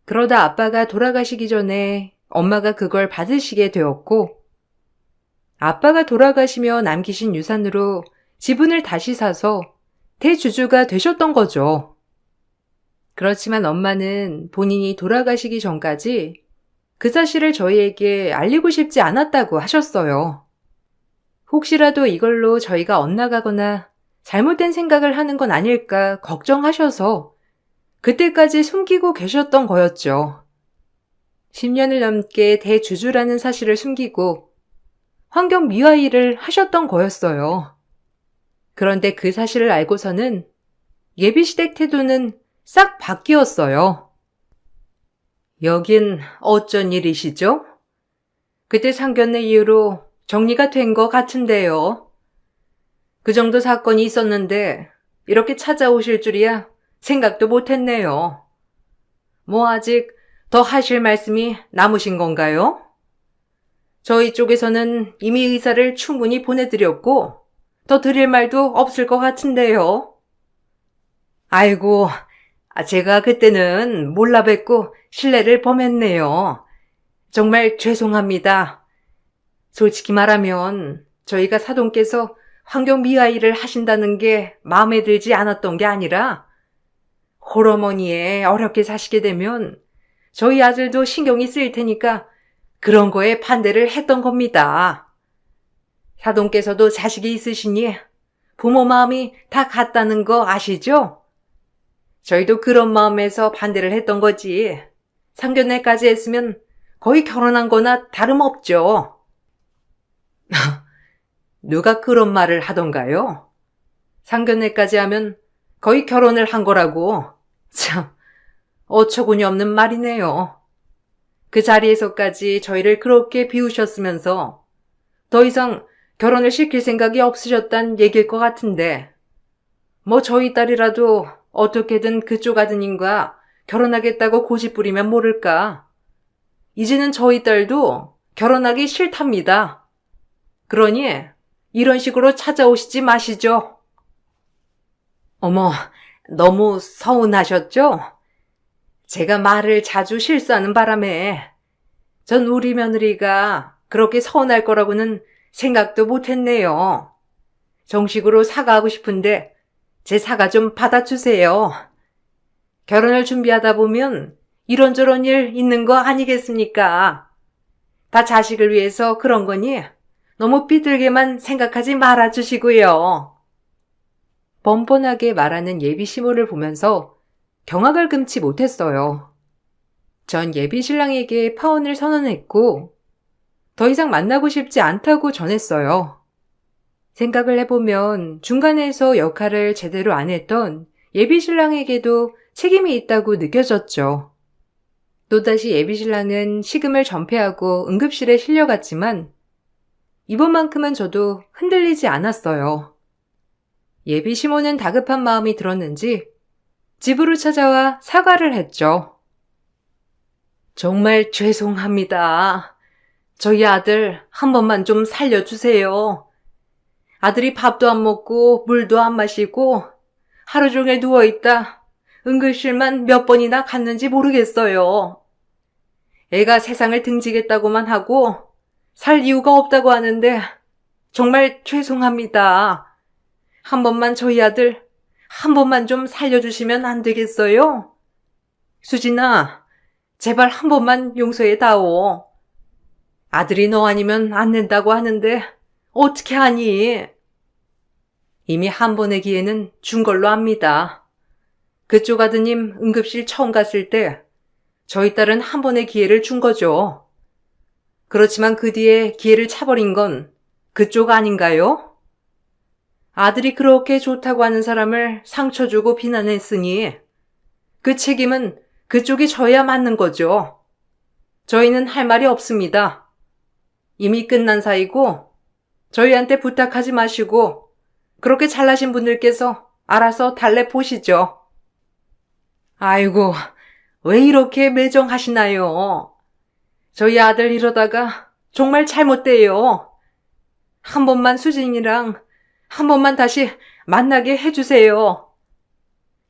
그러다 아빠가 돌아가시기 전에 엄마가 그걸 받으시게 되었고 아빠가 돌아가시며 남기신 유산으로 지분을 다시 사서 대주주가 되셨던 거죠. 그렇지만 엄마는 본인이 돌아가시기 전까지 그 사실을 저희에게 알리고 싶지 않았다고 하셨어요. 혹시라도 이걸로 저희가 엇나가거나 잘못된 생각을 하는 건 아닐까 걱정하셔서 그때까지 숨기고 계셨던 거였죠. 10년을 넘게 대주주라는 사실을 숨기고 환경 미화 일을 하셨던 거였어요. 그런데 그 사실을 알고서는 예비시댁 태도는 싹 바뀌었어요. 여긴 어쩐 일이시죠? 그때 상견례 이후로 정리가 된 것 같은데요. 그 정도 사건이 있었는데 이렇게 찾아오실 줄이야 생각도 못했네요. 뭐 아직 더 하실 말씀이 남으신 건가요? 저희 쪽에서는 이미 의사를 충분히 보내드렸고 더 드릴 말도 없을 것 같은데요. 아이고, 제가 그때는 몰라 뵙고 실례를 범했네요. 정말 죄송합니다. 솔직히 말하면 저희가 사돈께서 환경 미화 일을 하신다는 게 마음에 들지 않았던 게 아니라 홀어머니에 어렵게 사시게 되면 저희 아들도 신경이 쓰일 테니까 그런 거에 반대를 했던 겁니다. 사돈께서도 자식이 있으시니 부모 마음이 다 같다는 거 아시죠? 저희도 그런 마음에서 반대를 했던 거지. 상견례까지 했으면 거의 결혼한 거나 다름없죠. 누가 그런 말을 하던가요? 상견례까지 하면 거의 결혼을 한 거라고. 참, 어처구니 없는 말이네요. 그 자리에서까지 저희를 그렇게 비우셨으면서 더 이상 결혼을 시킬 생각이 없으셨단 얘기일 것 같은데 뭐 저희 딸이라도 어떻게든 그쪽 아드님과 결혼하겠다고 고집부리면 모를까. 이제는 저희 딸도 결혼하기 싫답니다. 그러니 이런 식으로 찾아오시지 마시죠. 어머, 너무 서운하셨죠? 제가 말을 자주 실수하는 바람에 전 우리 며느리가 그렇게 서운할 거라고는 생각도 못했네요. 정식으로 사과하고 싶은데 제 사과 좀 받아주세요. 결혼을 준비하다 보면 이런저런 일 있는 거 아니겠습니까? 다 자식을 위해서 그런 거니 너무 삐뚤게만 생각하지 말아주시고요. 뻔뻔하게 말하는 예비 시모를 보면서 경악을 금치 못했어요. 전 예비 신랑에게 파혼을 선언했고 더 이상 만나고 싶지 않다고 전했어요. 생각을 해보면 중간에서 역할을 제대로 안 했던 예비 신랑에게도 책임이 있다고 느껴졌죠. 또다시 예비 신랑은 식음을 전폐하고 응급실에 실려갔지만 이번만큼은 저도 흔들리지 않았어요. 예비 시모는 다급한 마음이 들었는지 집으로 찾아와 사과를 했죠. 정말 죄송합니다. 저희 아들 한 번만 좀 살려주세요. 아들이 밥도 안 먹고 물도 안 마시고 하루 종일 누워있다 응급실만 몇 번이나 갔는지 모르겠어요. 애가 세상을 등지겠다고만 하고 살 이유가 없다고 하는데 정말 죄송합니다. 한 번만 저희 아들 한 번만 좀 살려주시면 안 되겠어요? 수진아, 제발 한 번만 용서해다오. 아들이 너 아니면 안 된다고 하는데 어떻게 하니? 이미 한 번의 기회는 준 걸로 압니다. 그쪽 아드님 응급실 처음 갔을 때 저희 딸은 한 번의 기회를 준 거죠. 그렇지만 그 뒤에 기회를 차버린 건 그쪽 아닌가요? 아들이 그렇게 좋다고 하는 사람을 상처 주고 비난했으니 그 책임은 그쪽이 져야 맞는 거죠. 저희는 할 말이 없습니다. 이미 끝난 사이고 저희한테 부탁하지 마시고 그렇게 잘나신 분들께서 알아서 달래보시죠. 아이고, 왜 이렇게 매정하시나요? 저희 아들 이러다가 정말 잘못돼요. 한 번만 수진이랑 한 번만 다시 만나게 해주세요.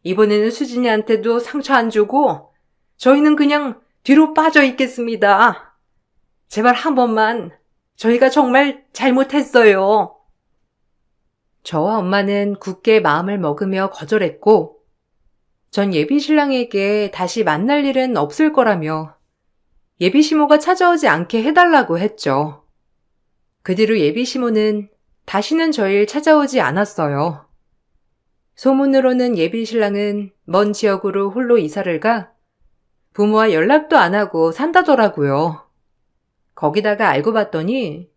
이번에는 수진이한테도 상처 안 주고 저희는 그냥 뒤로 빠져 있겠습니다. 제발 한 번만. 저희가 정말 잘못했어요. 저와 엄마는 굳게 마음을 먹으며 거절했고 전 예비 신랑에게 다시 만날 일은 없을 거라며 예비 시모가 찾아오지 않게 해달라고 했죠. 그 뒤로 예비 시모는 다시는 저를 찾아오지 않았어요. 소문으로는 예비 신랑은 먼 지역으로 홀로 이사를 가 부모와 연락도 안 하고 산다더라고요. 거기다가 알고 봤더니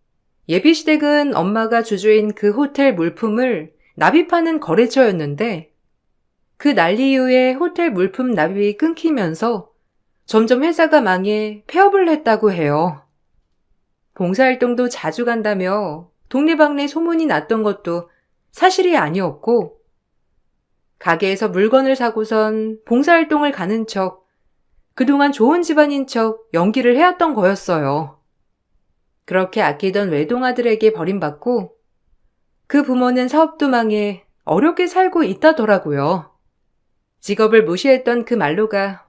예비 시댁은 엄마가 주주인 그 호텔 물품을 납입하는 거래처였는데 그 난리 이후에 호텔 물품 납입이 끊기면서 점점 회사가 망해 폐업을 했다고 해요. 봉사활동도 자주 간다며 동네방네 소문이 났던 것도 사실이 아니었고 가게에서 물건을 사고선 봉사활동을 가는 척 그동안 좋은 집안인 척 연기를 해왔던 거였어요. 그렇게 아끼던 외동아들에게 버림받고 그 부모는 사업도 망해 어렵게 살고 있다더라고요. 직업을 무시했던 그 말로가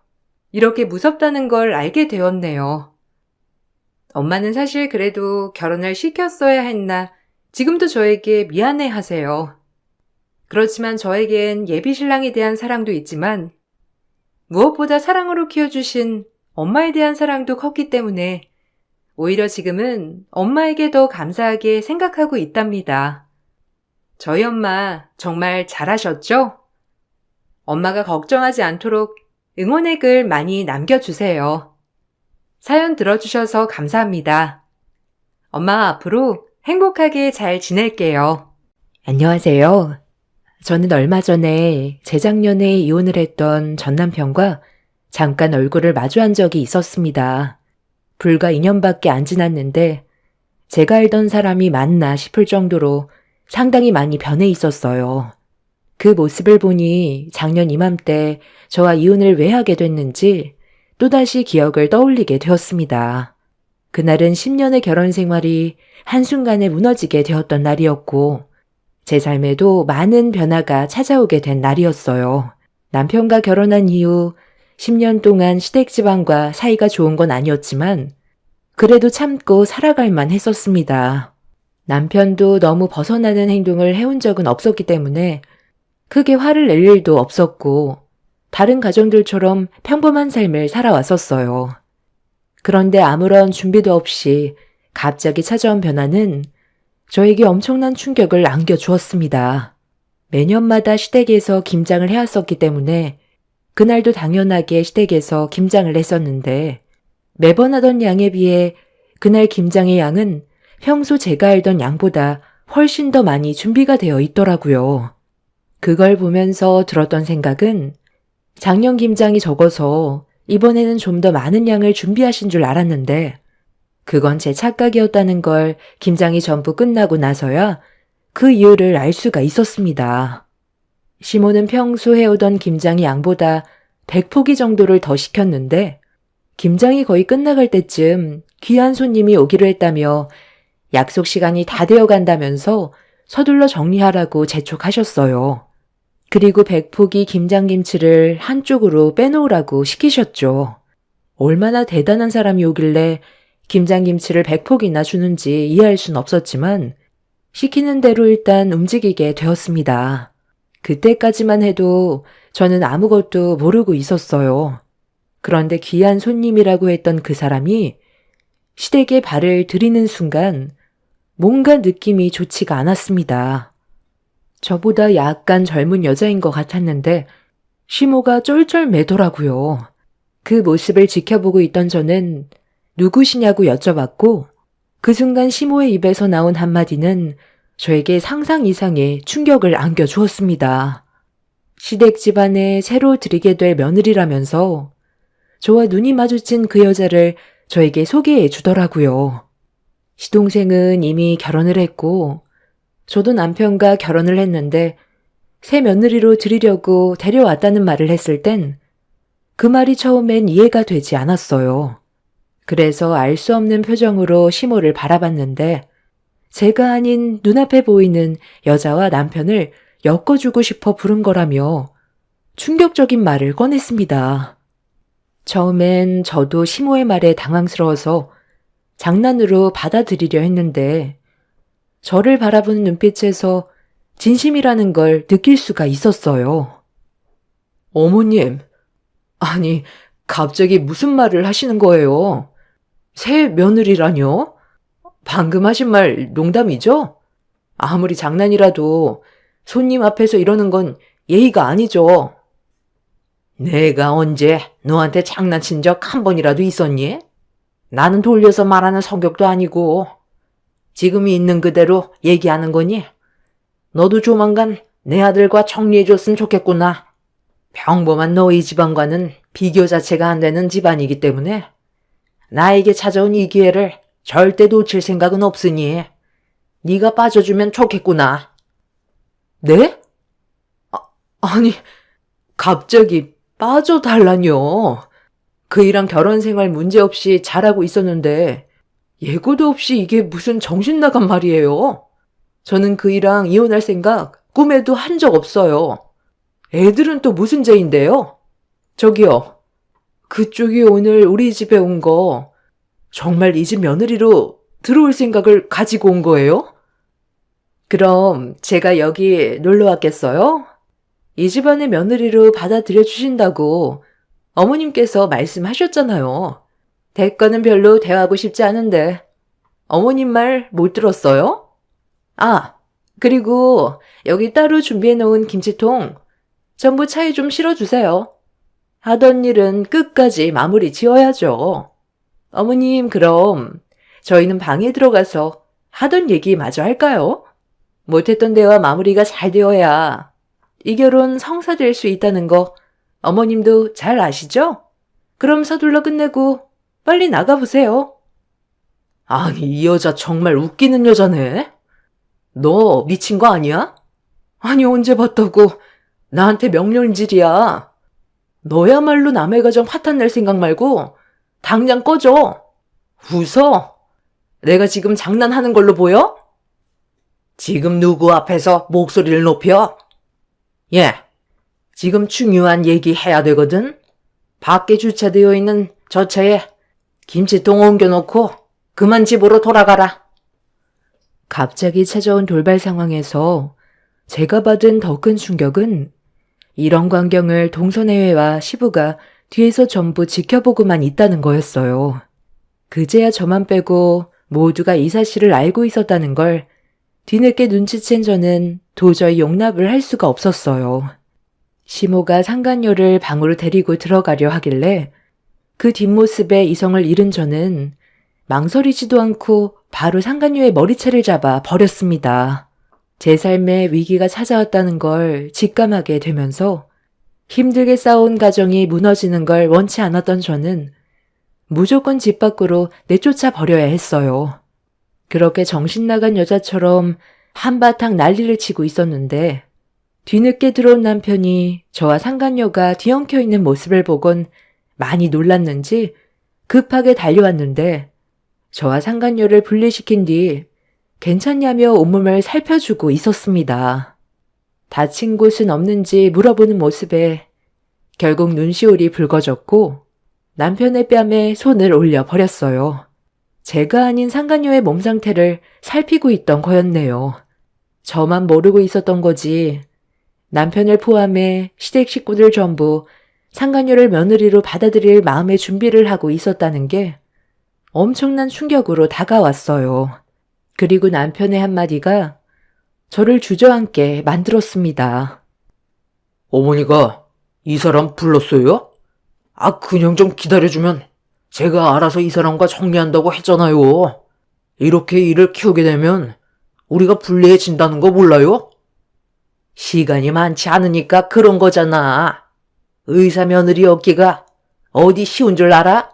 이렇게 무섭다는 걸 알게 되었네요. 엄마는 사실 그래도 결혼을 시켰어야 했나 지금도 저에게 미안해 하세요. 그렇지만 저에겐 예비 신랑에 대한 사랑도 있지만 무엇보다 사랑으로 키워주신 엄마에 대한 사랑도 컸기 때문에 오히려 지금은 엄마에게 더 감사하게 생각하고 있답니다. 저희 엄마 정말 잘하셨죠? 엄마가 걱정하지 않도록 응원의 글 많이 남겨주세요. 사연 들어주셔서 감사합니다. 엄마 앞으로 행복하게 잘 지낼게요. 안녕하세요. 저는 얼마 전에 재작년에 이혼을 했던 전 남편과 잠깐 얼굴을 마주한 적이 있었습니다. 불과 2년밖에 안 지났는데 제가 알던 사람이 맞나 싶을 정도로 상당히 많이 변해 있었어요. 그 모습을 보니 작년 이맘때 저와 이혼을 왜 하게 됐는지 또다시 기억을 떠올리게 되었습니다. 그날은 10년의 결혼 생활이 한순간에 무너지게 되었던 날이었고 제 삶에도 많은 변화가 찾아오게 된 날이었어요. 남편과 결혼한 이후 10년 동안 시댁 집안과 사이가 좋은 건 아니었지만 그래도 참고 살아갈만 했었습니다. 남편도 너무 벗어나는 행동을 해온 적은 없었기 때문에 크게 화를 낼 일도 없었고 다른 가정들처럼 평범한 삶을 살아왔었어요. 그런데 아무런 준비도 없이 갑자기 찾아온 변화는 저에게 엄청난 충격을 안겨주었습니다. 매년마다 시댁에서 김장을 해왔었기 때문에 그날도 당연하게 시댁에서 김장을 했었는데 매번 하던 양에 비해 그날 김장의 양은 평소 제가 알던 양보다 훨씬 더 많이 준비가 되어 있더라고요. 그걸 보면서 들었던 생각은 작년 김장이 적어서 이번에는 좀 더 많은 양을 준비하신 줄 알았는데 그건 제 착각이었다는 걸 김장이 전부 끝나고 나서야 그 이유를 알 수가 있었습니다. 시모는 평소 해오던 김장의 양보다 100포기 정도를 더 시켰는데 김장이 거의 끝나갈 때쯤 귀한 손님이 오기로 했다며 약속 시간이 다 되어 간다면서 서둘러 정리하라고 재촉하셨어요. 그리고 100포기 김장김치를 한쪽으로 빼놓으라고 시키셨죠. 얼마나 대단한 사람이 오길래 김장김치를 100포기나 주는지 이해할 순 없었지만 시키는 대로 일단 움직이게 되었습니다. 그때까지만 해도 저는 아무것도 모르고 있었어요. 그런데 귀한 손님이라고 했던 그 사람이 시댁에 발을 들이는 순간 뭔가 느낌이 좋지가 않았습니다. 저보다 약간 젊은 여자인 것 같았는데 시모가 쩔쩔매더라고요. 그 모습을 지켜보고 있던 저는 누구시냐고 여쭤봤고 그 순간 시모의 입에서 나온 한마디는 저에게 상상 이상의 충격을 안겨주었습니다. 시댁 집안에 새로 들이게 될 며느리라면서 저와 눈이 마주친 그 여자를 저에게 소개해 주더라고요. 시동생은 이미 결혼을 했고 저도 남편과 결혼을 했는데 새 며느리로 들이려고 데려왔다는 말을 했을 땐 그 말이 처음엔 이해가 되지 않았어요. 그래서 알 수 없는 표정으로 시모를 바라봤는데 제가 아닌 눈앞에 보이는 여자와 남편을 엮어주고 싶어 부른 거라며 충격적인 말을 꺼냈습니다. 처음엔 저도 시모의 말에 당황스러워서 장난으로 받아들이려 했는데 저를 바라보는 눈빛에서 진심이라는 걸 느낄 수가 있었어요. 어머님, 아니, 갑자기 무슨 말을 하시는 거예요? 새 며느리라뇨? 방금 하신 말 농담이죠? 아무리 장난이라도 손님 앞에서 이러는 건 예의가 아니죠. 내가 언제 너한테 장난친 적 한 번이라도 있었니? 나는 돌려서 말하는 성격도 아니고 지금 있는 그대로 얘기하는 거니? 너도 조만간 내 아들과 정리해줬으면 좋겠구나. 평범한 너희 집안과는 비교 자체가 안 되는 집안이기 때문에 나에게 찾아온 이 기회를 절대 놓칠 생각은 없으니 네가 빠져주면 좋겠구나. 네? 아니, 갑자기 빠져달라뇨. 그이랑 결혼 생활 문제없이 잘하고 있었는데 예고도 없이 이게 무슨 정신 나간 말이에요. 저는 그이랑 이혼할 생각 꿈에도 한 적 없어요. 애들은 또 무슨 죄인데요? 저기요, 그쪽이 오늘 우리 집에 온 거 정말 이 집 며느리로 들어올 생각을 가지고 온 거예요? 그럼 제가 여기 놀러 왔겠어요? 이 집안의 며느리로 받아들여 주신다고 어머님께서 말씀하셨잖아요. 대가는 별로 대하고 싶지 않은데 어머님 말 못 들었어요? 아, 그리고 여기 따로 준비해 놓은 김치통 전부 차에 좀 실어주세요. 하던 일은 끝까지 마무리 지어야죠. 어머님, 그럼 저희는 방에 들어가서 하던 얘기 마저 할까요? 못했던 대화 마무리가 잘 되어야 이 결혼 성사될 수 있다는 거 어머님도 잘 아시죠? 그럼 서둘러 끝내고 빨리 나가보세요. 아니, 이 여자 정말 웃기는 여자네. 너 미친 거 아니야? 아니, 언제 봤다고 나한테 명령질이야. 너야말로 남의 가정 파탄 낼 생각 말고 당장 꺼져. 웃어? 내가 지금 장난하는 걸로 보여? 지금 누구 앞에서 목소리를 높여? 예, 지금 중요한 얘기 해야 되거든. 밖에 주차되어 있는 저 차에 김치통 옮겨놓고 그만 집으로 돌아가라. 갑자기 찾아온 돌발 상황에서 제가 받은 더 큰 충격은 이런 광경을 동선회와 시부가 뒤에서 전부 지켜보고만 있다는 거였어요. 그제야 저만 빼고 모두가 이 사실을 알고 있었다는 걸 뒤늦게 눈치챈 저는 도저히 용납을 할 수가 없었어요. 시모가 상간녀를 방으로 데리고 들어가려 하길래 그 뒷모습에 이성을 잃은 저는 망설이지도 않고 바로 상간녀의 머리채를 잡아 버렸습니다. 제 삶에 위기가 찾아왔다는 걸 직감하게 되면서 힘들게 쌓아온 가정이 무너지는 걸 원치 않았던 저는 무조건 집 밖으로 내쫓아 버려야 했어요. 그렇게 정신 나간 여자처럼 한바탕 난리를 치고 있었는데 뒤늦게 들어온 남편이 저와 상간녀가 뒤엉켜 있는 모습을 보곤 많이 놀랐는지 급하게 달려왔는데 저와 상간녀를 분리시킨 뒤 괜찮냐며 온몸을 살펴주고 있었습니다. 다친 곳은 없는지 물어보는 모습에 결국 눈시울이 붉어졌고 남편의 뺨에 손을 올려 버렸어요. 제가 아닌 상간녀의 몸 상태를 살피고 있던 거였네요. 저만 모르고 있었던 거지. 남편을 포함해 시댁 식구들 전부 상간녀를 며느리로 받아들일 마음의 준비를 하고 있었다는 게 엄청난 충격으로 다가왔어요. 그리고 남편의 한마디가 저를 주저앉게 만들었습니다. 어머니가 이 사람 불렀어요? 그냥 좀 기다려주면 제가 알아서 이 사람과 정리한다고 했잖아요. 이렇게 일을 키우게 되면 우리가 불리해진다는 거 몰라요? 시간이 많지 않으니까 그런 거잖아. 의사 며느리 얻기가 어디 쉬운 줄 알아?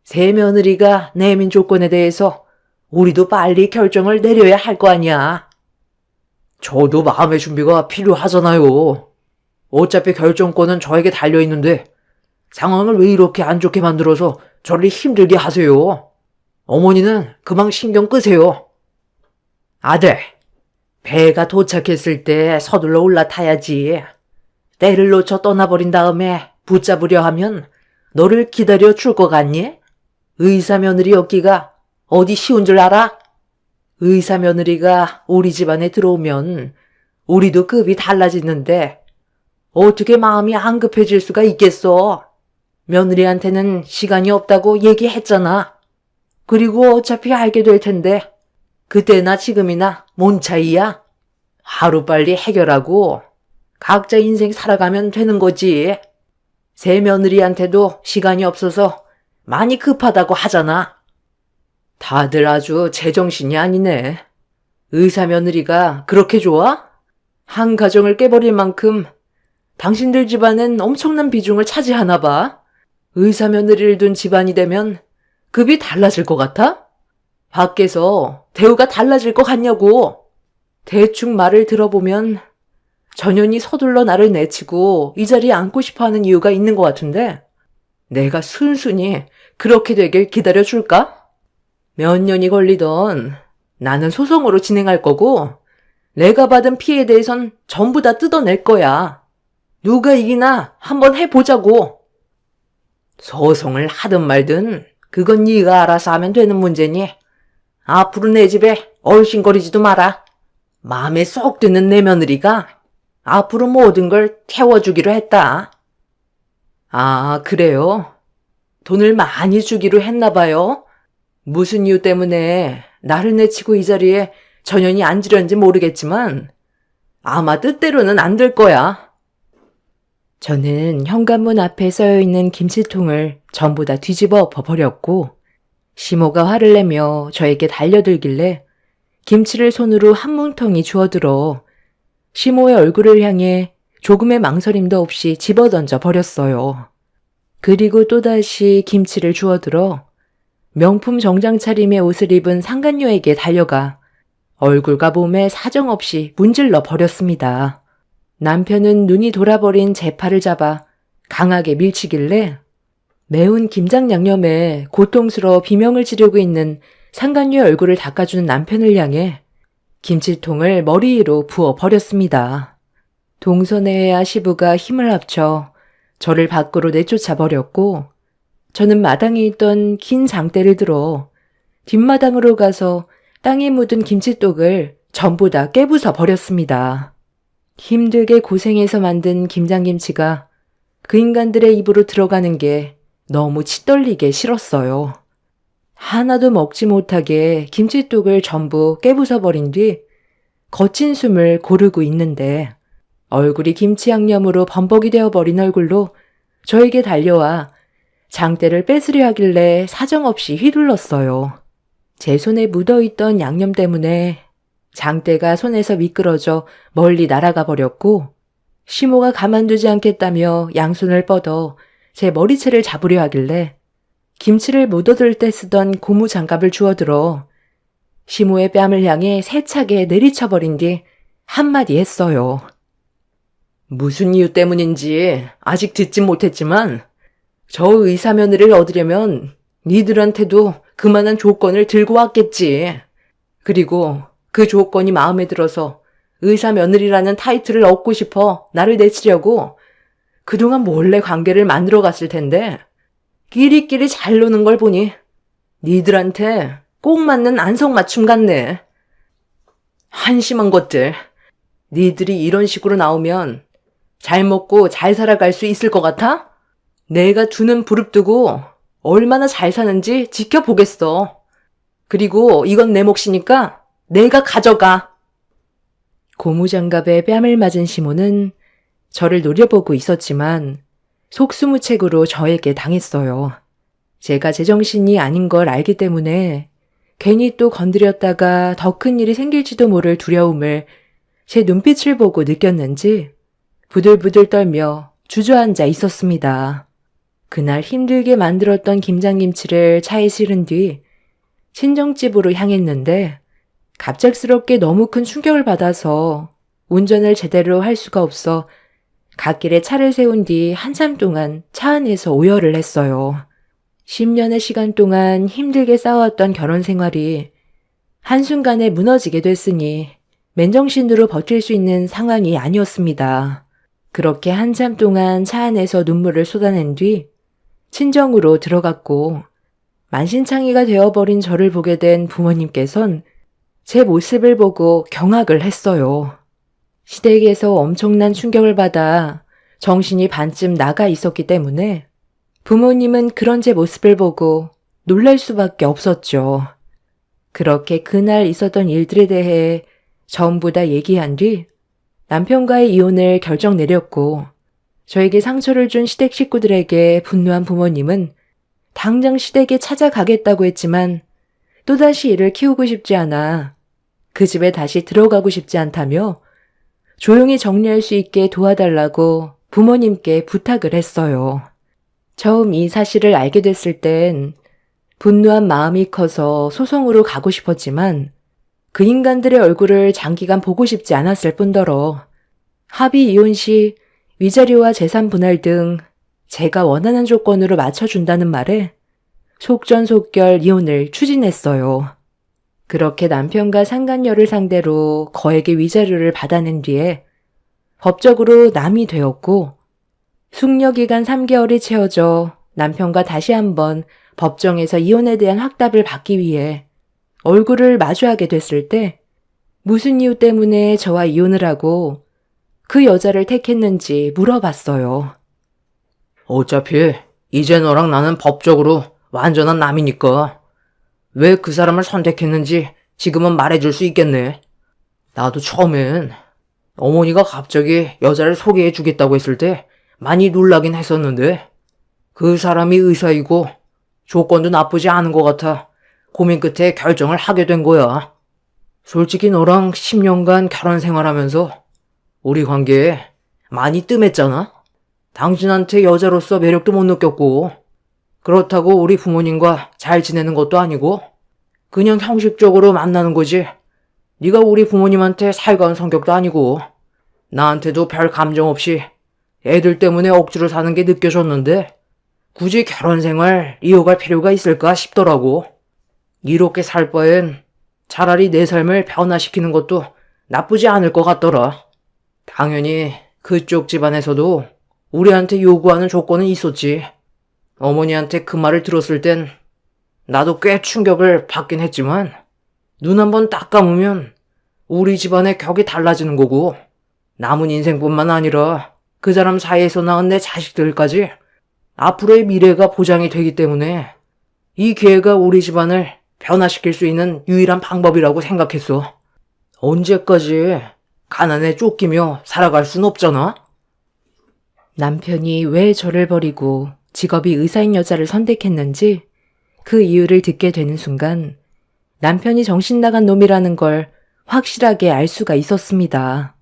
새 며느리가 내민 조건에 대해서 우리도 빨리 결정을 내려야 할 거 아니야. 저도 마음의 준비가 필요하잖아요. 어차피 결정권은 저에게 달려있는데 상황을 왜 이렇게 안 좋게 만들어서 저를 힘들게 하세요? 어머니는 그만 신경 끄세요. 아들, 배가 도착했을 때 서둘러 올라타야지. 때를 놓쳐 떠나버린 다음에 붙잡으려 하면 너를 기다려 줄 것 같니? 의사 며느리 얻기가 어디 쉬운 줄 알아? 의사 며느리가 우리 집안에 들어오면 우리도 급이 달라지는데 어떻게 마음이 안 급해질 수가 있겠어? 며느리한테는 시간이 없다고 얘기했잖아. 그리고 어차피 알게 될 텐데 그때나 지금이나 뭔 차이야? 하루빨리 해결하고 각자 인생 살아가면 되는 거지. 새 며느리한테도 시간이 없어서 많이 급하다고 하잖아. 다들 아주 제정신이 아니네. 의사 며느리가 그렇게 좋아? 한 가정을 깨버릴 만큼 당신들 집안은 엄청난 비중을 차지하나 봐. 의사 며느리를 둔 집안이 되면 급이 달라질 것 같아? 밖에서 대우가 달라질 것 같냐고. 대충 말을 들어보면 전현이 서둘러 나를 내치고 이 자리에 앉고 싶어하는 이유가 있는 것 같은데 내가 순순히 그렇게 되길 기다려줄까? 몇 년이 걸리던 나는 소송으로 진행할 거고 내가 받은 피해에 대해선 전부 다 뜯어낼 거야. 누가 이기나 한번 해보자고. 소송을 하든 말든 그건 네가 알아서 하면 되는 문제니 앞으로 내 집에 얼씬거리지도 마라. 마음에 쏙 드는 내 며느리가 앞으로 모든 걸 태워주기로 했다. 그래요? 돈을 많이 주기로 했나 봐요. 무슨 이유 때문에 나를 내치고 이 자리에 전현이 앉으려는지 모르겠지만 아마 뜻대로는 안 될 거야. 저는 현관문 앞에 쌓여있는 김치통을 전부 다 뒤집어 엎어버렸고 시모가 화를 내며 저에게 달려들길래 김치를 손으로 한 뭉텅이 주워들어 시모의 얼굴을 향해 조금의 망설임도 없이 집어던져 버렸어요. 그리고 또다시 김치를 주워들어 명품 정장 차림의 옷을 입은 상간녀에게 달려가 얼굴과 몸에 사정없이 문질러 버렸습니다. 남편은 눈이 돌아버린 제 팔을 잡아 강하게 밀치길래 매운 김장 양념에 고통스러워 비명을 지르고 있는 상간녀의 얼굴을 닦아주는 남편을 향해 김치통을 머리 위로 부어 버렸습니다. 동선애와 시부가 힘을 합쳐 저를 밖으로 내쫓아 버렸고 저는 마당에 있던 긴 장대를 들어 뒷마당으로 가서 땅에 묻은 김치독을 전부 다 깨부숴 버렸습니다. 힘들게 고생해서 만든 김장김치가 그 인간들의 입으로 들어가는 게 너무 치떨리게 싫었어요. 하나도 먹지 못하게 김치독을 전부 깨부숴 버린 뒤 거친 숨을 고르고 있는데 얼굴이 김치 양념으로 범벅이 되어버린 얼굴로 저에게 달려와 장대를 뺏으려 하길래 사정없이 휘둘렀어요. 제 손에 묻어있던 양념 때문에 장대가 손에서 미끄러져 멀리 날아가 버렸고 시모가 가만두지 않겠다며 양손을 뻗어 제 머리채를 잡으려 하길래 김치를 묻어둘 때 쓰던 고무 장갑을 주워들어 시모의 뺨을 향해 세차게 내리쳐버린 뒤 한마디 했어요. 무슨 이유 때문인지 아직 듣진 못했지만 저 의사 며느리를 얻으려면 니들한테도 그만한 조건을 들고 왔겠지. 그리고 그 조건이 마음에 들어서 의사 며느리라는 타이틀을 얻고 싶어 나를 내치려고 그동안 몰래 관계를 만들어 갔을 텐데 끼리끼리 잘 노는 걸 보니 니들한테 꼭 맞는 안성맞춤 같네. 한심한 것들. 니들이 이런 식으로 나오면 잘 먹고 잘 살아갈 수 있을 것 같아? 내가 두는 부릅뜨고 얼마나 잘 사는지 지켜보겠어. 그리고 이건 내 몫이니까 내가 가져가. 고무장갑에 뺨을 맞은 시모는 저를 노려보고 있었지만 속수무책으로 저에게 당했어요. 제가 제정신이 아닌 걸 알기 때문에 괜히 또 건드렸다가 더 큰 일이 생길지도 모를 두려움을 제 눈빛을 보고 느꼈는지 부들부들 떨며 주저앉아 있었습니다. 그날 힘들게 만들었던 김장김치를 차에 실은 뒤 친정집으로 향했는데 갑작스럽게 너무 큰 충격을 받아서 운전을 제대로 할 수가 없어 갓길에 차를 세운 뒤 한참 동안 차 안에서 오열을 했어요. 10년의 시간 동안 힘들게 쌓아왔던 결혼 생활이 한순간에 무너지게 됐으니 맨정신으로 버틸 수 있는 상황이 아니었습니다. 그렇게 한참 동안 차 안에서 눈물을 쏟아낸 뒤 친정으로 들어갔고 만신창이가 되어버린 저를 보게 된 부모님께선 제 모습을 보고 경악을 했어요. 시댁에서 엄청난 충격을 받아 정신이 반쯤 나가 있었기 때문에 부모님은 그런 제 모습을 보고 놀랄 수밖에 없었죠. 그렇게 그날 있었던 일들에 대해 전부 다 얘기한 뒤 남편과의 이혼을 결정 내렸고 저에게 상처를 준 시댁 식구들에게 분노한 부모님은 당장 시댁에 찾아가겠다고 했지만 또다시 이를 키우고 싶지 않아 그 집에 다시 들어가고 싶지 않다며 조용히 정리할 수 있게 도와달라고 부모님께 부탁을 했어요. 처음 이 사실을 알게 됐을 땐 분노한 마음이 커서 소송으로 가고 싶었지만 그 인간들의 얼굴을 장기간 보고 싶지 않았을 뿐더러 합의 이혼 시 위자료와 재산 분할 등 제가 원하는 조건으로 맞춰준다는 말에 속전속결 이혼을 추진했어요. 그렇게 남편과 상간녀를 상대로 거액의 위자료를 받아낸 뒤에 법적으로 남이 되었고 숙려기간 3개월이 채워져 남편과 다시 한번 법정에서 이혼에 대한 확답을 받기 위해 얼굴을 마주하게 됐을 때 무슨 이유 때문에 저와 이혼을 하고 그 여자를 택했는지 물어봤어요. 어차피 이제 너랑 나는 법적으로 완전한 남이니까 왜 그 사람을 선택했는지 지금은 말해줄 수 있겠네. 나도 처음엔 어머니가 갑자기 여자를 소개해주겠다고 했을 때 많이 놀라긴 했었는데 그 사람이 의사이고 조건도 나쁘지 않은 것 같아 고민 끝에 결정을 하게 된 거야. 솔직히 너랑 10년간 결혼 생활하면서 우리 관계에 많이 뜸했잖아. 당신한테 여자로서 매력도 못 느꼈고 그렇다고 우리 부모님과 잘 지내는 것도 아니고 그냥 형식적으로 만나는 거지. 네가 우리 부모님한테 살가운 성격도 아니고 나한테도 별 감정 없이 애들 때문에 억지로 사는 게 느껴졌는데 굳이 결혼 생활 이어갈 필요가 있을까 싶더라고. 이렇게 살 바엔 차라리 내 삶을 변화시키는 것도 나쁘지 않을 것 같더라. 당연히 그쪽 집안에서도 우리한테 요구하는 조건은 있었지. 어머니한테 그 말을 들었을 땐 나도 꽤 충격을 받긴 했지만 눈 한번 딱 감으면 우리 집안의 격이 달라지는 거고 남은 인생뿐만 아니라 그 사람 사이에서 낳은 내 자식들까지 앞으로의 미래가 보장이 되기 때문에 이 기회가 우리 집안을 변화시킬 수 있는 유일한 방법이라고 생각했어. 언제까지 가난에 쫓기며 살아갈 순 없잖아? 남편이 왜 저를 버리고 직업이 의사인 여자를 선택했는지 그 이유를 듣게 되는 순간 남편이 정신 나간 놈이라는 걸 확실하게 알 수가 있었습니다.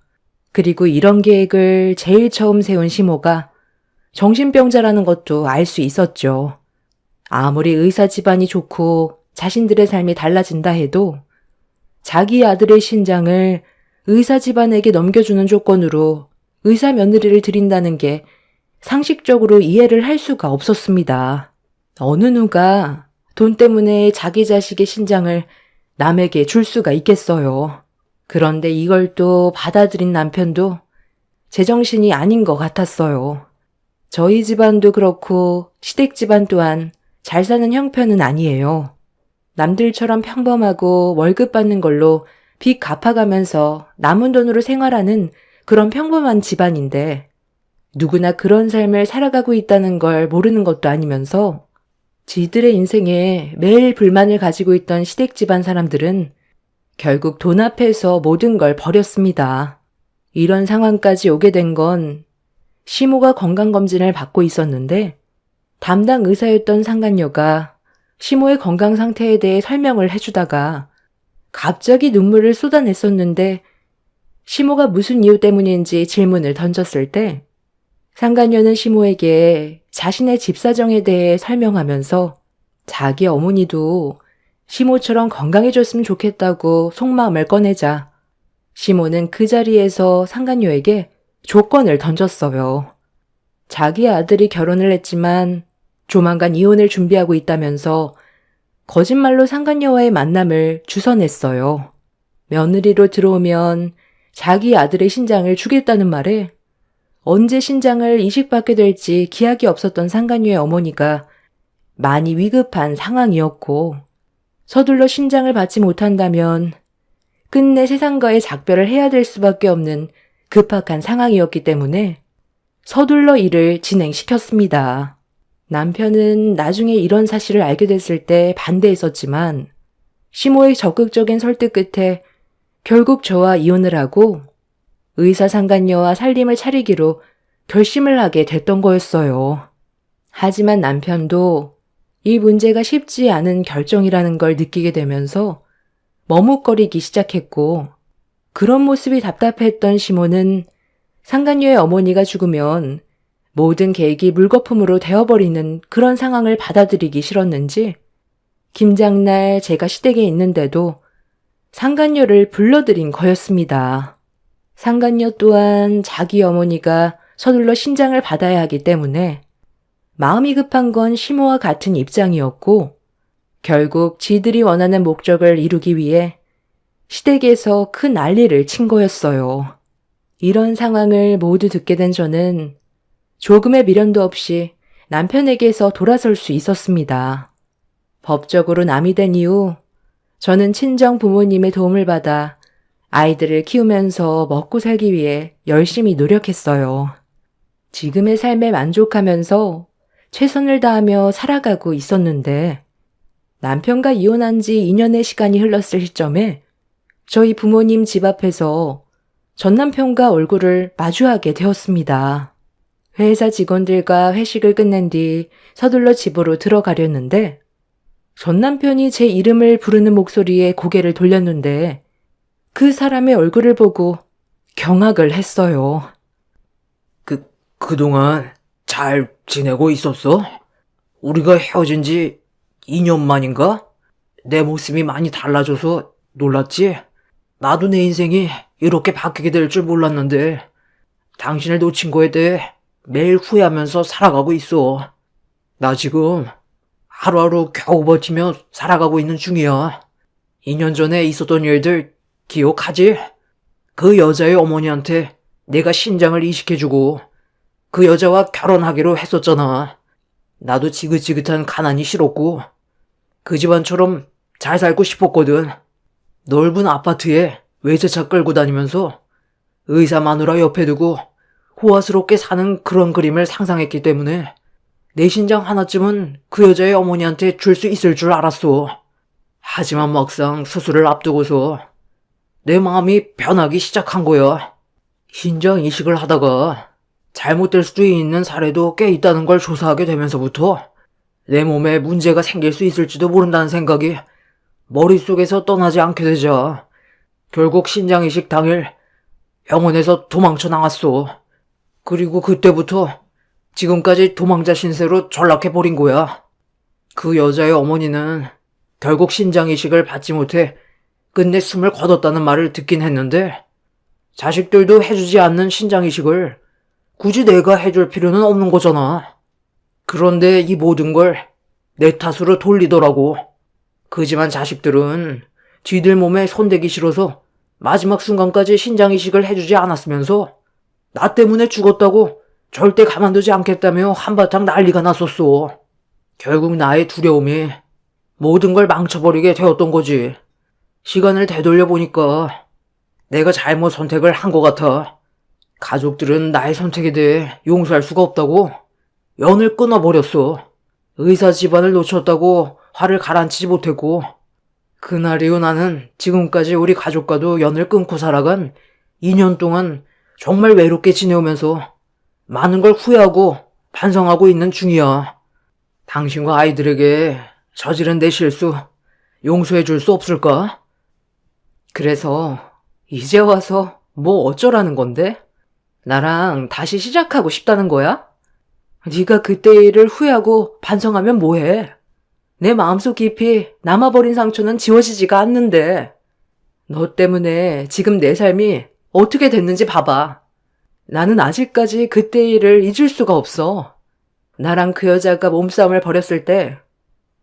그리고 이런 계획을 제일 처음 세운 시모가 정신병자라는 것도 알 수 있었죠. 아무리 의사 집안이 좋고 자신들의 삶이 달라진다 해도 자기 아들의 신장을 의사 집안에게 넘겨주는 조건으로 의사 며느리를 드린다는 게 상식적으로 이해를 할 수가 없었습니다. 어느 누가 돈 때문에 자기 자식의 신장을 남에게 줄 수가 있겠어요. 그런데 이걸 또 받아들인 남편도 제정신이 아닌 것 같았어요. 저희 집안도 그렇고 시댁 집안 또한 잘 사는 형편은 아니에요. 남들처럼 평범하고 월급 받는 걸로 빚 갚아가면서 남은 돈으로 생활하는 그런 평범한 집안인데 누구나 그런 삶을 살아가고 있다는 걸 모르는 것도 아니면서 지들의 인생에 매일 불만을 가지고 있던 시댁 집안 사람들은 결국 돈 앞에서 모든 걸 버렸습니다. 이런 상황까지 오게 된 건 시모가 건강검진을 받고 있었는데 담당 의사였던 상간녀가 시모의 건강 상태에 대해 설명을 해주다가 갑자기 눈물을 쏟아냈었는데 시모가 무슨 이유 때문인지 질문을 던졌을 때 상간녀는 시모에게 자신의 집 사정에 대해 설명하면서 자기 어머니도 시모처럼 건강해졌으면 좋겠다고 속마음을 꺼내자 시모는 그 자리에서 상간녀에게 조건을 던졌어요. 자기 아들이 결혼을 했지만 조만간 이혼을 준비하고 있다면서 거짓말로 상간녀와의 만남을 주선했어요. 며느리로 들어오면 자기 아들의 신장을 주겠다는 말에 언제 신장을 이식받게 될지 기약이 없었던 상간녀의 어머니가 많이 위급한 상황이었고 서둘러 신장을 받지 못한다면 끝내 세상과의 작별을 해야 될 수밖에 없는 급박한 상황이었기 때문에 서둘러 일을 진행시켰습니다. 남편은 나중에 이런 사실을 알게 됐을 때 반대했었지만 시모의 적극적인 설득 끝에 결국 저와 이혼을 하고 의사 상간녀와 살림을 차리기로 결심을 하게 됐던 거였어요. 하지만 남편도 이 문제가 쉽지 않은 결정이라는 걸 느끼게 되면서 머뭇거리기 시작했고 그런 모습이 답답했던 시모는 상간녀의 어머니가 죽으면 모든 계획이 물거품으로 되어버리는 그런 상황을 받아들이기 싫었는지 김장날 제가 시댁에 있는데도 상간녀를 불러들인 거였습니다. 상간녀 또한 자기 어머니가 서둘러 신장을 받아야 하기 때문에 마음이 급한 건 시모와 같은 입장이었고 결국 지들이 원하는 목적을 이루기 위해 시댁에서 큰 난리를 친 거였어요. 이런 상황을 모두 듣게 된 저는 조금의 미련도 없이 남편에게서 돌아설 수 있었습니다. 법적으로 남이 된 이후 저는 친정 부모님의 도움을 받아 아이들을 키우면서 먹고 살기 위해 열심히 노력했어요. 지금의 삶에 만족하면서 최선을 다하며 살아가고 있었는데 남편과 이혼한 지 2년의 시간이 흘렀을 시점에 저희 부모님 집 앞에서 전 남편과 얼굴을 마주하게 되었습니다. 회사 직원들과 회식을 끝낸 뒤 서둘러 집으로 들어가려는데 전 남편이 제 이름을 부르는 목소리에 고개를 돌렸는데 그 사람의 얼굴을 보고 경악을 했어요. 그동안 잘 지내고 있었어? 우리가 헤어진 지 2년 만인가? 내 모습이 많이 달라져서 놀랐지? 나도 내 인생이 이렇게 바뀌게 될 줄 몰랐는데 당신을 놓친 거에 대해 매일 후회하면서 살아가고 있어. 나 지금 하루하루 겨우 버티며 살아가고 있는 중이야. 2년 전에 있었던 일들 기억하지? 그 여자의 어머니한테 내가 신장을 이식해주고 그 여자와 결혼하기로 했었잖아. 나도 지긋지긋한 가난이 싫었고 그 집안처럼 잘 살고 싶었거든. 넓은 아파트에 외제차 끌고 다니면서 의사 마누라 옆에 두고 호화스럽게 사는 그런 그림을 상상했기 때문에 내 신장 하나쯤은 그 여자의 어머니한테 줄 수 있을 줄 알았어. 하지만 막상 수술을 앞두고서 내 마음이 변하기 시작한 거야. 신장 이식을 하다가 잘못될 수도 있는 사례도 꽤 있다는 걸 조사하게 되면서부터 내 몸에 문제가 생길 수 있을지도 모른다는 생각이 머릿속에서 떠나지 않게 되자 결국 신장 이식 당일 병원에서 도망쳐 나갔어. 그리고 그때부터 지금까지 도망자 신세로 전락해버린 거야. 그 여자의 어머니는 결국 신장 이식을 받지 못해 끝내 숨을 거뒀다는 말을 듣긴 했는데 자식들도 해주지 않는 신장 이식을 굳이 내가 해줄 필요는 없는 거잖아. 그런데 이 모든 걸 내 탓으로 돌리더라고. 그지만 자식들은 지들 몸에 손대기 싫어서 마지막 순간까지 신장 이식을 해주지 않았으면서 나 때문에 죽었다고 절대 가만두지 않겠다며 한바탕 난리가 났었어. 결국 나의 두려움이 모든 걸 망쳐버리게 되었던 거지. 시간을 되돌려보니까 내가 잘못 선택을 한 것 같아. 가족들은 나의 선택에 대해 용서할 수가 없다고 연을 끊어버렸어. 의사 집안을 놓쳤다고 화를 가라앉히지 못했고 그날 이후 나는 지금까지 우리 가족과도 연을 끊고 살아간 2년 동안 정말 외롭게 지내오면서 많은 걸 후회하고 반성하고 있는 중이야. 당신과 아이들에게 저지른 내 실수 용서해 줄 수 없을까? 그래서 이제 와서 뭐 어쩌라는 건데? 나랑 다시 시작하고 싶다는 거야? 네가 그때의 일을 후회하고 반성하면 뭐해? 내 마음속 깊이 남아버린 상처는 지워지지가 않는데 너 때문에 지금 내 삶이 어떻게 됐는지 봐봐. 나는 아직까지 그때의 일을 잊을 수가 없어. 나랑 그 여자가 몸싸움을 벌였을 때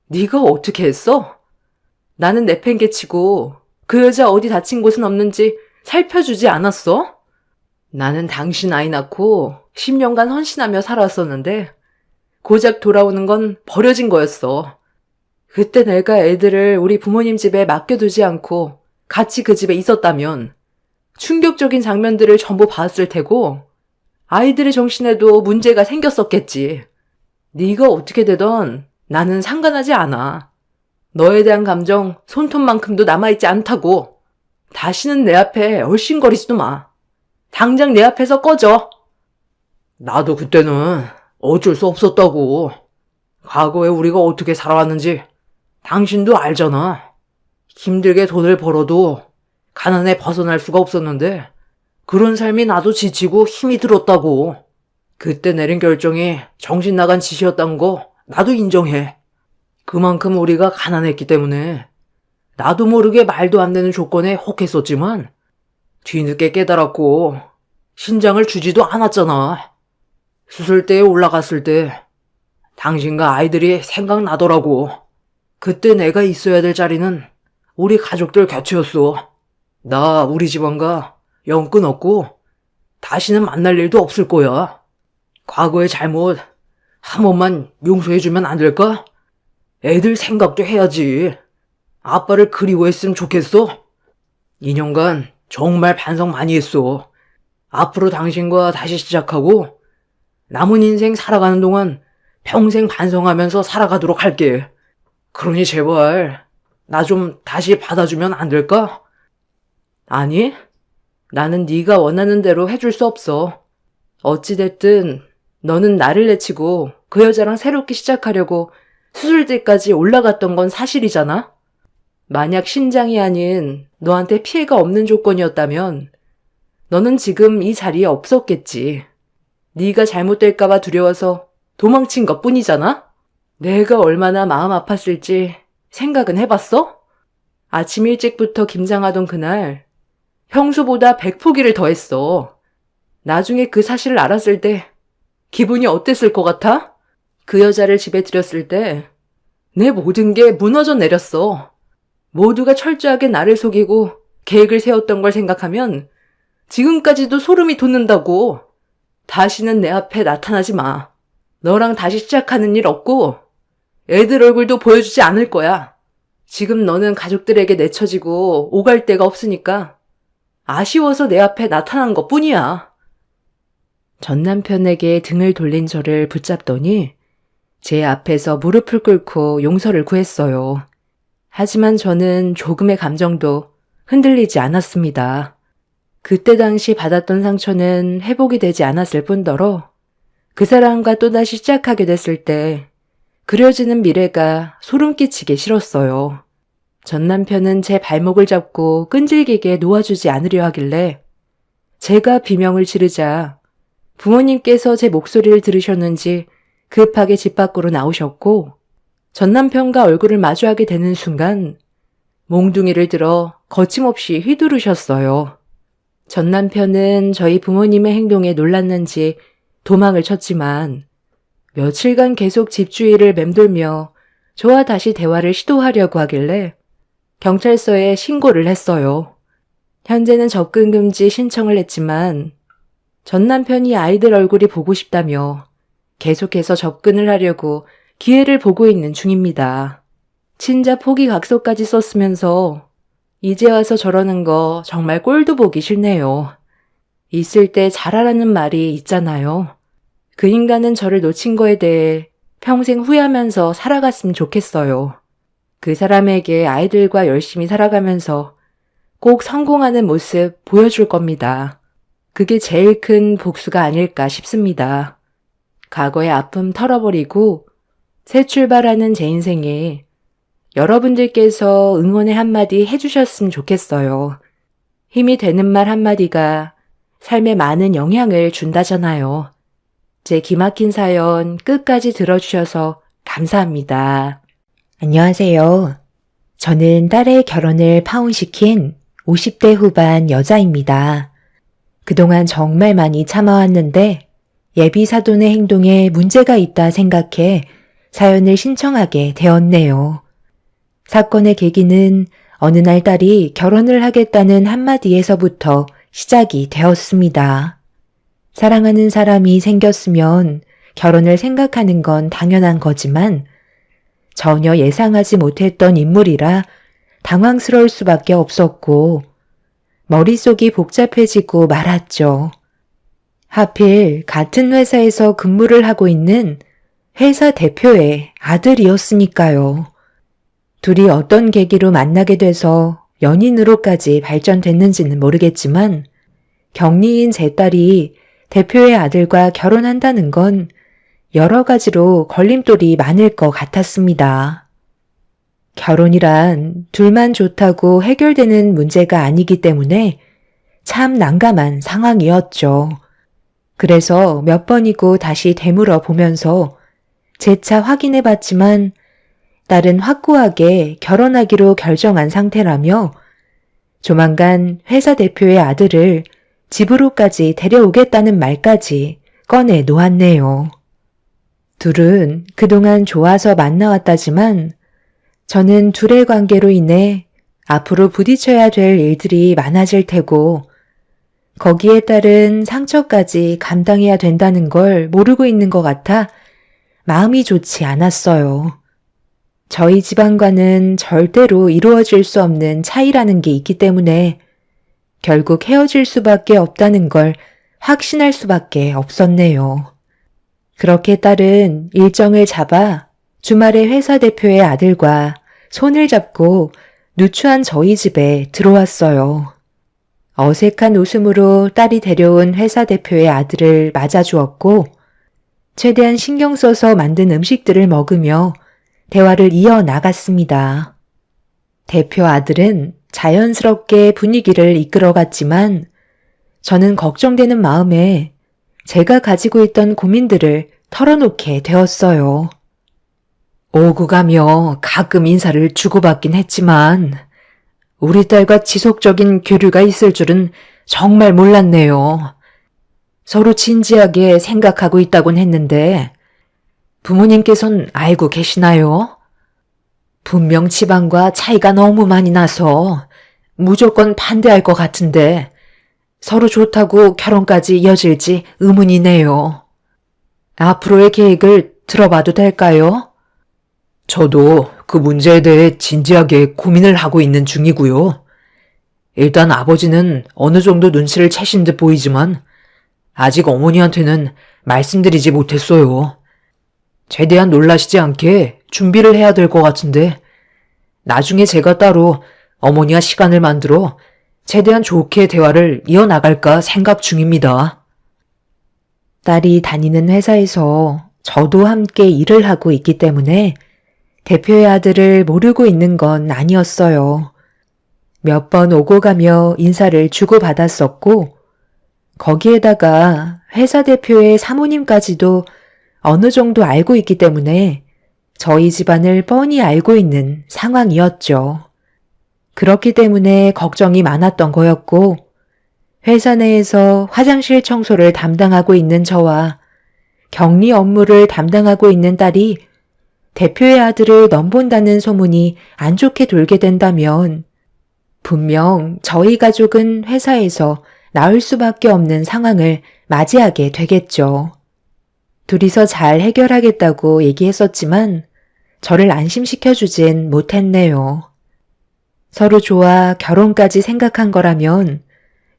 네가 어떻게 했어? 나는 내팽개치고 그 여자 어디 다친 곳은 없는지 살펴주지 않았어? 나는 당신 아이 낳고 10년간 헌신하며 살아왔었는데 고작 돌아오는 건 버려진 거였어. 그때 내가 애들을 우리 부모님 집에 맡겨두지 않고 같이 그 집에 있었다면 충격적인 장면들을 전부 봤을 테고 아이들의 정신에도 문제가 생겼었겠지. 네가 어떻게 되던 나는 상관하지 않아. 너에 대한 감정 손톱만큼도 남아있지 않다고. 다시는 내 앞에 얼씬거리지도 마. 당장 내 앞에서 꺼져. 나도 그때는 어쩔 수 없었다고. 과거에 우리가 어떻게 살아왔는지 당신도 알잖아. 힘들게 돈을 벌어도 가난에 벗어날 수가 없었는데 그런 삶이 나도 지치고 힘이 들었다고. 그때 내린 결정이 정신 나간 짓이었던 거 나도 인정해. 그만큼 우리가 가난했기 때문에 나도 모르게 말도 안 되는 조건에 혹했었지만 뒤늦게 깨달았고 신장을 주지도 않았잖아. 수술대에 올라갔을 때 당신과 아이들이 생각나더라고. 그때 내가 있어야 될 자리는 우리 가족들 곁이었어. 나 우리 집안과 연 끊었고 다시는 만날 일도 없을 거야. 과거의 잘못 한 번만 용서해주면 안 될까? 애들 생각도 해야지. 아빠를 그리워했으면 좋겠어. 2년간 정말 반성 많이 했어. 앞으로 당신과 다시 시작하고 남은 인생 살아가는 동안 평생 반성하면서 살아가도록 할게. 그러니 제발 나 좀 다시 받아주면 안 될까? 아니, 나는 네가 원하는 대로 해줄 수 없어. 어찌됐든 너는 나를 내치고 그 여자랑 새롭게 시작하려고 수술대까지 올라갔던 건 사실이잖아? 만약 신장이 아닌 너한테 피해가 없는 조건이었다면 너는 지금 이 자리에 없었겠지. 네가 잘못될까봐 두려워서 도망친 것뿐이잖아? 내가 얼마나 마음 아팠을지 생각은 해봤어? 아침 일찍부터 김장하던 그날 평소보다 100포기를 더 했어. 나중에 그 사실을 알았을 때 기분이 어땠을 것 같아? 그 여자를 집에 들였을 때 내 모든 게 무너져 내렸어. 모두가 철저하게 나를 속이고 계획을 세웠던 걸 생각하면 지금까지도 소름이 돋는다고. 다시는 내 앞에 나타나지 마. 너랑 다시 시작하는 일 없고 애들 얼굴도 보여주지 않을 거야. 지금 너는 가족들에게 내쳐지고 오갈 데가 없으니까 아쉬워서 내 앞에 나타난 것뿐이야. 전 남편에게 등을 돌린 저를 붙잡더니 제 앞에서 무릎을 꿇고 용서를 구했어요. 하지만 저는 조금의 감정도 흔들리지 않았습니다. 그때 당시 받았던 상처는 회복이 되지 않았을 뿐더러 그 사람과 또다시 시작하게 됐을 때 그려지는 미래가 소름 끼치게 싫었어요. 전 남편은 제 발목을 잡고 끈질기게 놓아주지 않으려 하길래 제가 비명을 지르자 부모님께서 제 목소리를 들으셨는지 급하게 집 밖으로 나오셨고 전 남편과 얼굴을 마주하게 되는 순간 몽둥이를 들어 거침없이 휘두르셨어요. 전 남편은 저희 부모님의 행동에 놀랐는지 도망을 쳤지만 며칠간 계속 집주위를 맴돌며 저와 다시 대화를 시도하려고 하길래 경찰서에 신고를 했어요. 현재는 접근 금지 신청을 했지만 전 남편이 아이들 얼굴이 보고 싶다며 계속해서 접근을 하려고 기회를 보고 있는 중입니다. 친자 포기각서까지 썼으면서 이제 와서 저러는 거 정말 꼴도 보기 싫네요. 있을 때 잘하라는 말이 있잖아요. 그 인간은 저를 놓친 거에 대해 평생 후회하면서 살아갔으면 좋겠어요. 그 사람에게 아이들과 열심히 살아가면서 꼭 성공하는 모습 보여줄 겁니다. 그게 제일 큰 복수가 아닐까 싶습니다. 과거의 아픔 털어버리고 새 출발하는 제 인생에 여러분들께서 응원의 한마디 해주셨으면 좋겠어요. 힘이 되는 말 한마디가 삶에 많은 영향을 준다잖아요. 제 기막힌 사연 끝까지 들어주셔서 감사합니다. 안녕하세요. 저는 딸의 결혼을 파혼시킨 50대 후반 여자입니다. 그동안 정말 많이 참아왔는데 예비 사돈의 행동에 문제가 있다 생각해 사연을 신청하게 되었네요. 사건의 계기는 어느 날 딸이 결혼을 하겠다는 한마디에서부터 시작이 되었습니다. 사랑하는 사람이 생겼으면 결혼을 생각하는 건 당연한 거지만 전혀 예상하지 못했던 인물이라 당황스러울 수밖에 없었고 머릿속이 복잡해지고 말았죠. 하필 같은 회사에서 근무를 하고 있는 회사 대표의 아들이었으니까요. 둘이 어떤 계기로 만나게 돼서 연인으로까지 발전됐는지는 모르겠지만 격리인 제 딸이 대표의 아들과 결혼한다는 건 여러 가지로 걸림돌이 많을 것 같았습니다. 결혼이란 둘만 좋다고 해결되는 문제가 아니기 때문에 참 난감한 상황이었죠. 그래서 몇 번이고 다시 되물어 보면서 재차 확인해 봤지만 딸은 확고하게 결혼하기로 결정한 상태라며 조만간 회사 대표의 아들을 집으로까지 데려오겠다는 말까지 꺼내 놓았네요. 둘은 그동안 좋아서 만나왔다지만 저는 둘의 관계로 인해 앞으로 부딪혀야 될 일들이 많아질 테고 거기에 따른 상처까지 감당해야 된다는 걸 모르고 있는 것 같아 마음이 좋지 않았어요. 저희 집안과는 절대로 이루어질 수 없는 차이라는 게 있기 때문에 결국 헤어질 수밖에 없다는 걸 확신할 수밖에 없었네요. 그렇게 딸은 일정을 잡아 주말에 회사 대표의 아들과 손을 잡고 누추한 저희 집에 들어왔어요. 어색한 웃음으로 딸이 데려온 회사 대표의 아들을 맞아주었고 최대한 신경 써서 만든 음식들을 먹으며 대화를 이어나갔습니다. 대표 아들은 자연스럽게 분위기를 이끌어갔지만 저는 걱정되는 마음에 제가 가지고 있던 고민들을 털어놓게 되었어요. 오고 가며 가끔 인사를 주고받긴 했지만 우리 딸과 지속적인 교류가 있을 줄은 정말 몰랐네요. 서로 진지하게 생각하고 있다곤 했는데 부모님께선 알고 계시나요? 분명 집안과 차이가 너무 많이 나서 무조건 반대할 것 같은데 서로 좋다고 결혼까지 이어질지 의문이네요. 앞으로의 계획을 들어봐도 될까요? 저도 그 문제에 대해 진지하게 고민을 하고 있는 중이고요. 일단 아버지는 어느 정도 눈치를 채신 듯 보이지만 아직 어머니한테는 말씀드리지 못했어요. 최대한 놀라시지 않게 준비를 해야 될 것 같은데 나중에 제가 따로 어머니와 시간을 만들어 최대한 좋게 대화를 이어나갈까 생각 중입니다. 딸이 다니는 회사에서 저도 함께 일을 하고 있기 때문에 대표의 아들을 모르고 있는 건 아니었어요. 몇 번 오고 가며 인사를 주고받았었고, 거기에다가 회사 대표의 사모님까지도 어느 정도 알고 있기 때문에 저희 집안을 뻔히 알고 있는 상황이었죠. 그렇기 때문에 걱정이 많았던 거였고, 회사 내에서 화장실 청소를 담당하고 있는 저와 격리 업무를 담당하고 있는 딸이 대표의 아들을 넘본다는 소문이 안 좋게 돌게 된다면 분명 저희 가족은 회사에서 나올 수밖에 없는 상황을 맞이하게 되겠죠. 둘이서 잘 해결하겠다고 얘기했었지만 저를 안심시켜주진 못했네요. 서로 좋아 결혼까지 생각한 거라면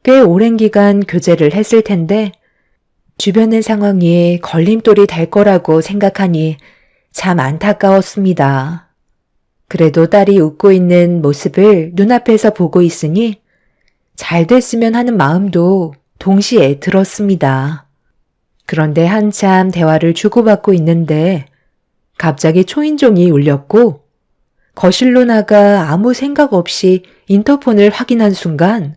꽤 오랜 기간 교제를 했을 텐데 주변의 상황이 걸림돌이 될 거라고 생각하니 참 안타까웠습니다. 그래도 딸이 웃고 있는 모습을 눈앞에서 보고 있으니 잘 됐으면 하는 마음도 동시에 들었습니다. 그런데 한참 대화를 주고받고 있는데 갑자기 초인종이 울렸고 거실로 나가 아무 생각 없이 인터폰을 확인한 순간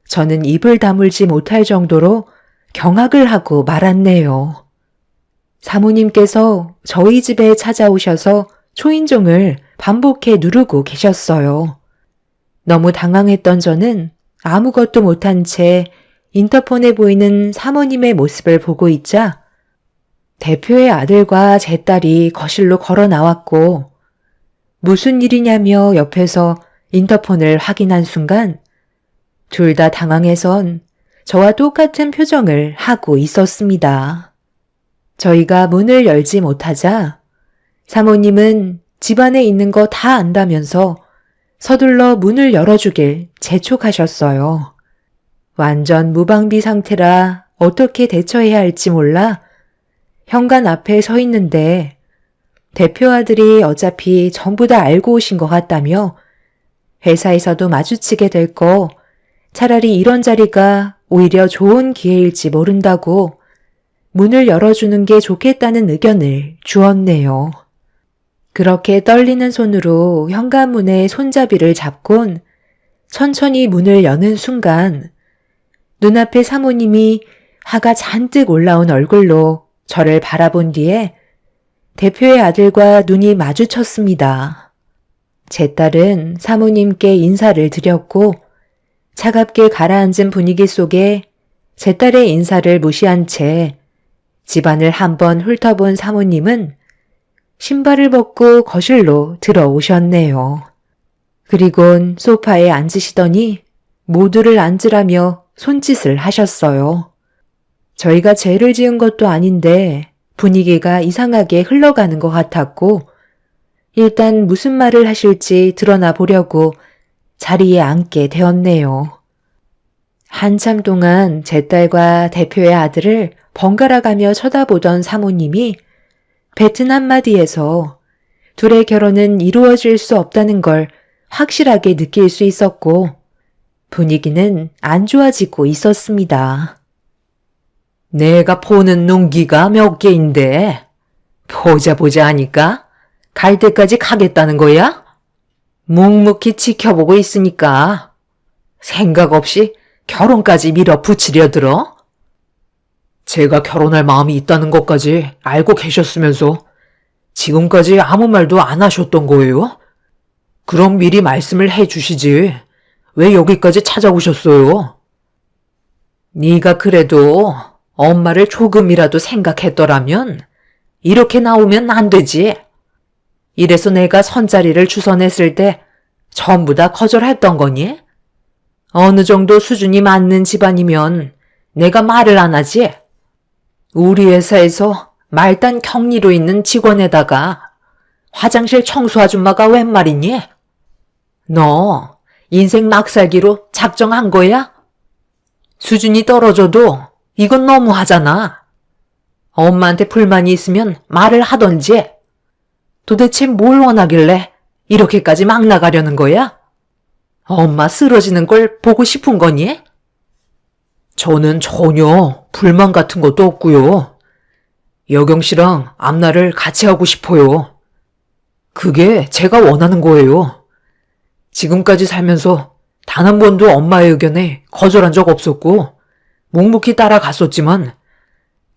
저는 입을 다물지 못할 정도로 경악을 하고 말았네요. 사모님께서 저희 집에 찾아오셔서 초인종을 반복해 누르고 계셨어요. 너무 당황했던 저는 아무것도 못한 채 인터폰에 보이는 사모님의 모습을 보고 있자 대표의 아들과 제 딸이 거실로 걸어 나왔고 무슨 일이냐며 옆에서 인터폰을 확인한 순간 둘 다 당황해선 저와 똑같은 표정을 하고 있었습니다. 저희가 문을 열지 못하자 사모님은 집안에 있는 거 다 안다면서 서둘러 문을 열어주길 재촉하셨어요. 완전 무방비 상태라 어떻게 대처해야 할지 몰라 현관 앞에 서 있는데 대표 아들이 어차피 전부 다 알고 오신 것 같다며 회사에서도 마주치게 될 거 차라리 이런 자리가 오히려 좋은 기회일지 모른다고 문을 열어주는 게 좋겠다는 의견을 주었네요. 그렇게 떨리는 손으로 현관문에 손잡이를 잡곤 천천히 문을 여는 순간 눈앞에 사모님이 화가 잔뜩 올라온 얼굴로 저를 바라본 뒤에 대표의 아들과 눈이 마주쳤습니다. 제 딸은 사모님께 인사를 드렸고 차갑게 가라앉은 분위기 속에 제 딸의 인사를 무시한 채 집안을 한번 훑어본 사모님은 신발을 벗고 거실로 들어오셨네요. 그리곤 소파에 앉으시더니 모두를 앉으라며 손짓을 하셨어요. 저희가 죄를 지은 것도 아닌데 분위기가 이상하게 흘러가는 것 같았고 일단 무슨 말을 하실지 드러나 보려고 자리에 앉게 되었네요. 한참 동안 제 딸과 대표의 아들을 번갈아가며 쳐다보던 사모님이 뱉은 한마디에서 둘의 결혼은 이루어질 수 없다는 걸 확실하게 느낄 수 있었고 분위기는 안 좋아지고 있었습니다. 내가 보는 눈기가 몇 개인데 보자 하니까 갈 때까지 가겠다는 거야? 묵묵히 지켜보고 있으니까 생각 없이 결혼까지 밀어붙이려 들어? 제가 결혼할 마음이 있다는 것까지 알고 계셨으면서 지금까지 아무 말도 안 하셨던 거예요? 그럼 미리 말씀을 해주시지. 왜 여기까지 찾아오셨어요? 네가 그래도 엄마를 조금이라도 생각했더라면 이렇게 나오면 안 되지. 이래서 내가 선자리를 주선했을 때 전부 다 거절했던 거니? 어느 정도 수준이 맞는 집안이면 내가 말을 안 하지. 우리 회사에서 말단 격리로 있는 직원에다가 화장실 청소 아줌마가 웬 말이니? 너 인생 막 살기로 작정한 거야? 수준이 떨어져도 이건 너무하잖아. 엄마한테 불만이 있으면 말을 하던지. 도대체 뭘 원하길래 이렇게까지 막 나가려는 거야? 엄마 쓰러지는 걸 보고 싶은 거니? 저는 전혀 불만 같은 것도 없고요. 여경 씨랑 앞날을 같이 하고 싶어요. 그게 제가 원하는 거예요. 지금까지 살면서 단 한 번도 엄마의 의견에 거절한 적 없었고 묵묵히 따라갔었지만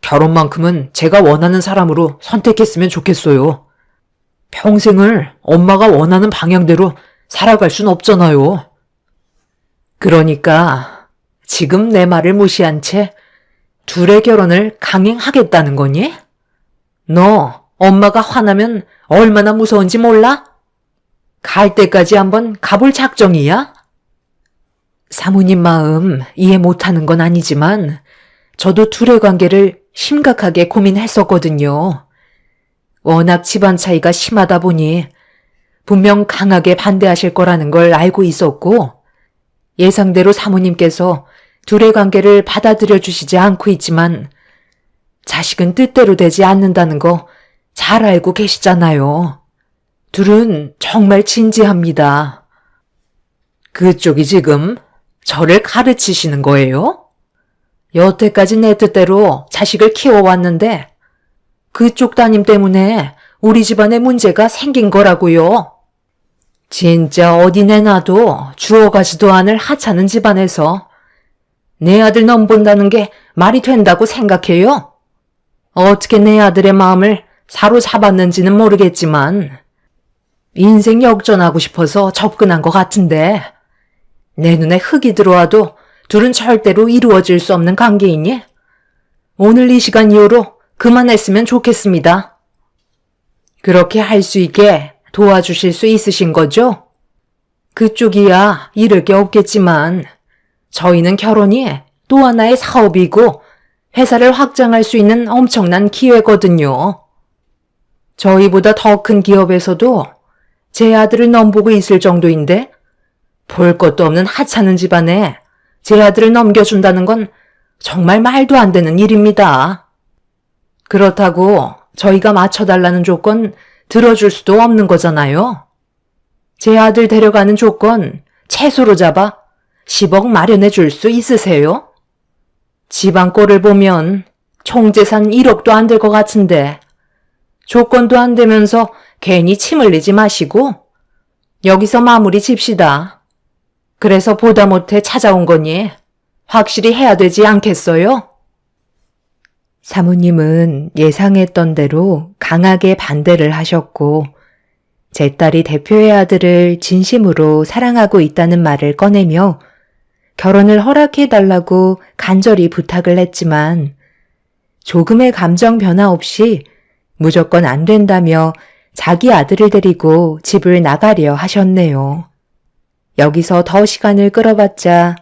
결혼만큼은 제가 원하는 사람으로 선택했으면 좋겠어요. 평생을 엄마가 원하는 방향대로 살아갈 순 없잖아요. 그러니까 지금 내 말을 무시한 채 둘의 결혼을 강행하겠다는 거니? 너 엄마가 화나면 얼마나 무서운지 몰라? 갈 때까지 한번 가볼 작정이야? 사모님 마음 이해 못하는 건 아니지만 저도 둘의 관계를 심각하게 고민했었거든요. 워낙 집안 차이가 심하다 보니 분명 강하게 반대하실 거라는 걸 알고 있었고 예상대로 사모님께서 둘의 관계를 받아들여 주시지 않고 있지만 자식은 뜻대로 되지 않는다는 거 잘 알고 계시잖아요. 둘은 정말 진지합니다. 그쪽이 지금 저를 가르치시는 거예요? 여태까지 내 뜻대로 자식을 키워왔는데 그쪽 따님 때문에 우리 집안에 문제가 생긴 거라고요. 진짜 어디 내놔도 주워가지도 않을 하찮은 집안에서 내 아들 넘본다는 게 말이 된다고 생각해요? 어떻게 내 아들의 마음을 사로잡았는지는 모르겠지만 인생 역전하고 싶어서 접근한 것 같은데 내 눈에 흙이 들어와도 둘은 절대로 이루어질 수 없는 관계이니 오늘 이 시간 이후로 그만했으면 좋겠습니다. 그렇게 할 수 있게 도와주실 수 있으신 거죠? 그쪽이야 잃을 게 없겠지만 저희는 결혼이 또 하나의 사업이고 회사를 확장할 수 있는 엄청난 기회거든요. 저희보다 더 큰 기업에서도 제 아들을 넘보고 있을 정도인데 볼 것도 없는 하찮은 집안에 제 아들을 넘겨준다는 건 정말 말도 안 되는 일입니다. 그렇다고 저희가 맞춰달라는 조건 들어줄 수도 없는 거잖아요. 제 아들 데려가는 조건 최소로 잡아 10억 마련해 줄 수 있으세요? 집안 꼴을 보면 총 재산 1억도 안 될 것 같은데 조건도 안 되면서 괜히 침 흘리지 마시고 여기서 마무리 집시다. 그래서 보다 못해 찾아온 거니 확실히 해야 되지 않겠어요? 사모님은 예상했던 대로 강하게 반대를 하셨고 제 딸이 대표의 아들을 진심으로 사랑하고 있다는 말을 꺼내며 결혼을 허락해달라고 간절히 부탁을 했지만 조금의 감정 변화 없이 무조건 안 된다며 자기 아들을 데리고 집을 나가려 하셨네요. 여기서 더 시간을 끌어봤자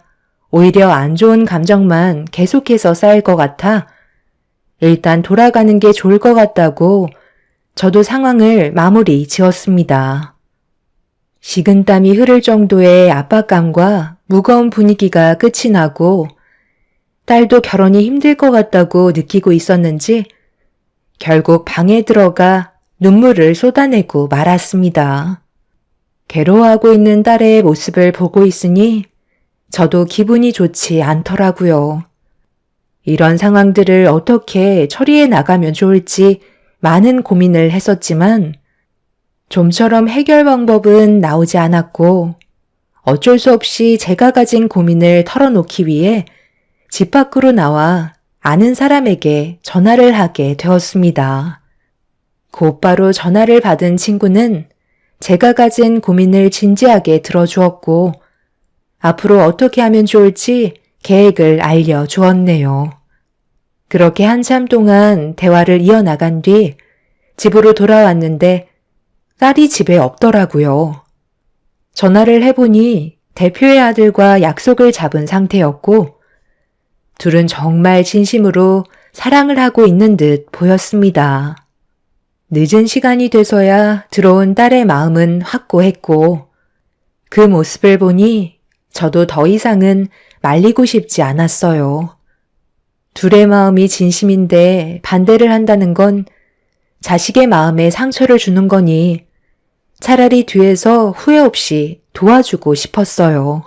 오히려 안 좋은 감정만 계속해서 쌓일 것 같아 일단 돌아가는 게 좋을 것 같다고 저도 상황을 마무리 지었습니다. 식은땀이 흐를 정도의 압박감과 무거운 분위기가 끝이 나고 딸도 결혼이 힘들 것 같다고 느끼고 있었는지 결국 방에 들어가 눈물을 쏟아내고 말았습니다. 괴로워하고 있는 딸의 모습을 보고 있으니 저도 기분이 좋지 않더라고요. 이런 상황들을 어떻게 처리해 나가면 좋을지 많은 고민을 했었지만 좀처럼 해결 방법은 나오지 않았고 어쩔 수 없이 제가 가진 고민을 털어놓기 위해 집 밖으로 나와 아는 사람에게 전화를 하게 되었습니다. 곧바로 전화를 받은 친구는 제가 가진 고민을 진지하게 들어주었고 앞으로 어떻게 하면 좋을지 계획을 알려주었네요. 그렇게 한참 동안 대화를 이어나간 뒤 집으로 돌아왔는데 딸이 집에 없더라고요. 전화를 해보니 대표의 아들과 약속을 잡은 상태였고 둘은 정말 진심으로 사랑을 하고 있는 듯 보였습니다. 늦은 시간이 돼서야 들어온 딸의 마음은 확고했고 그 모습을 보니 저도 더 이상은 말리고 싶지 않았어요. 둘의 마음이 진심인데 반대를 한다는 건 자식의 마음에 상처를 주는 거니 차라리 뒤에서 후회 없이 도와주고 싶었어요.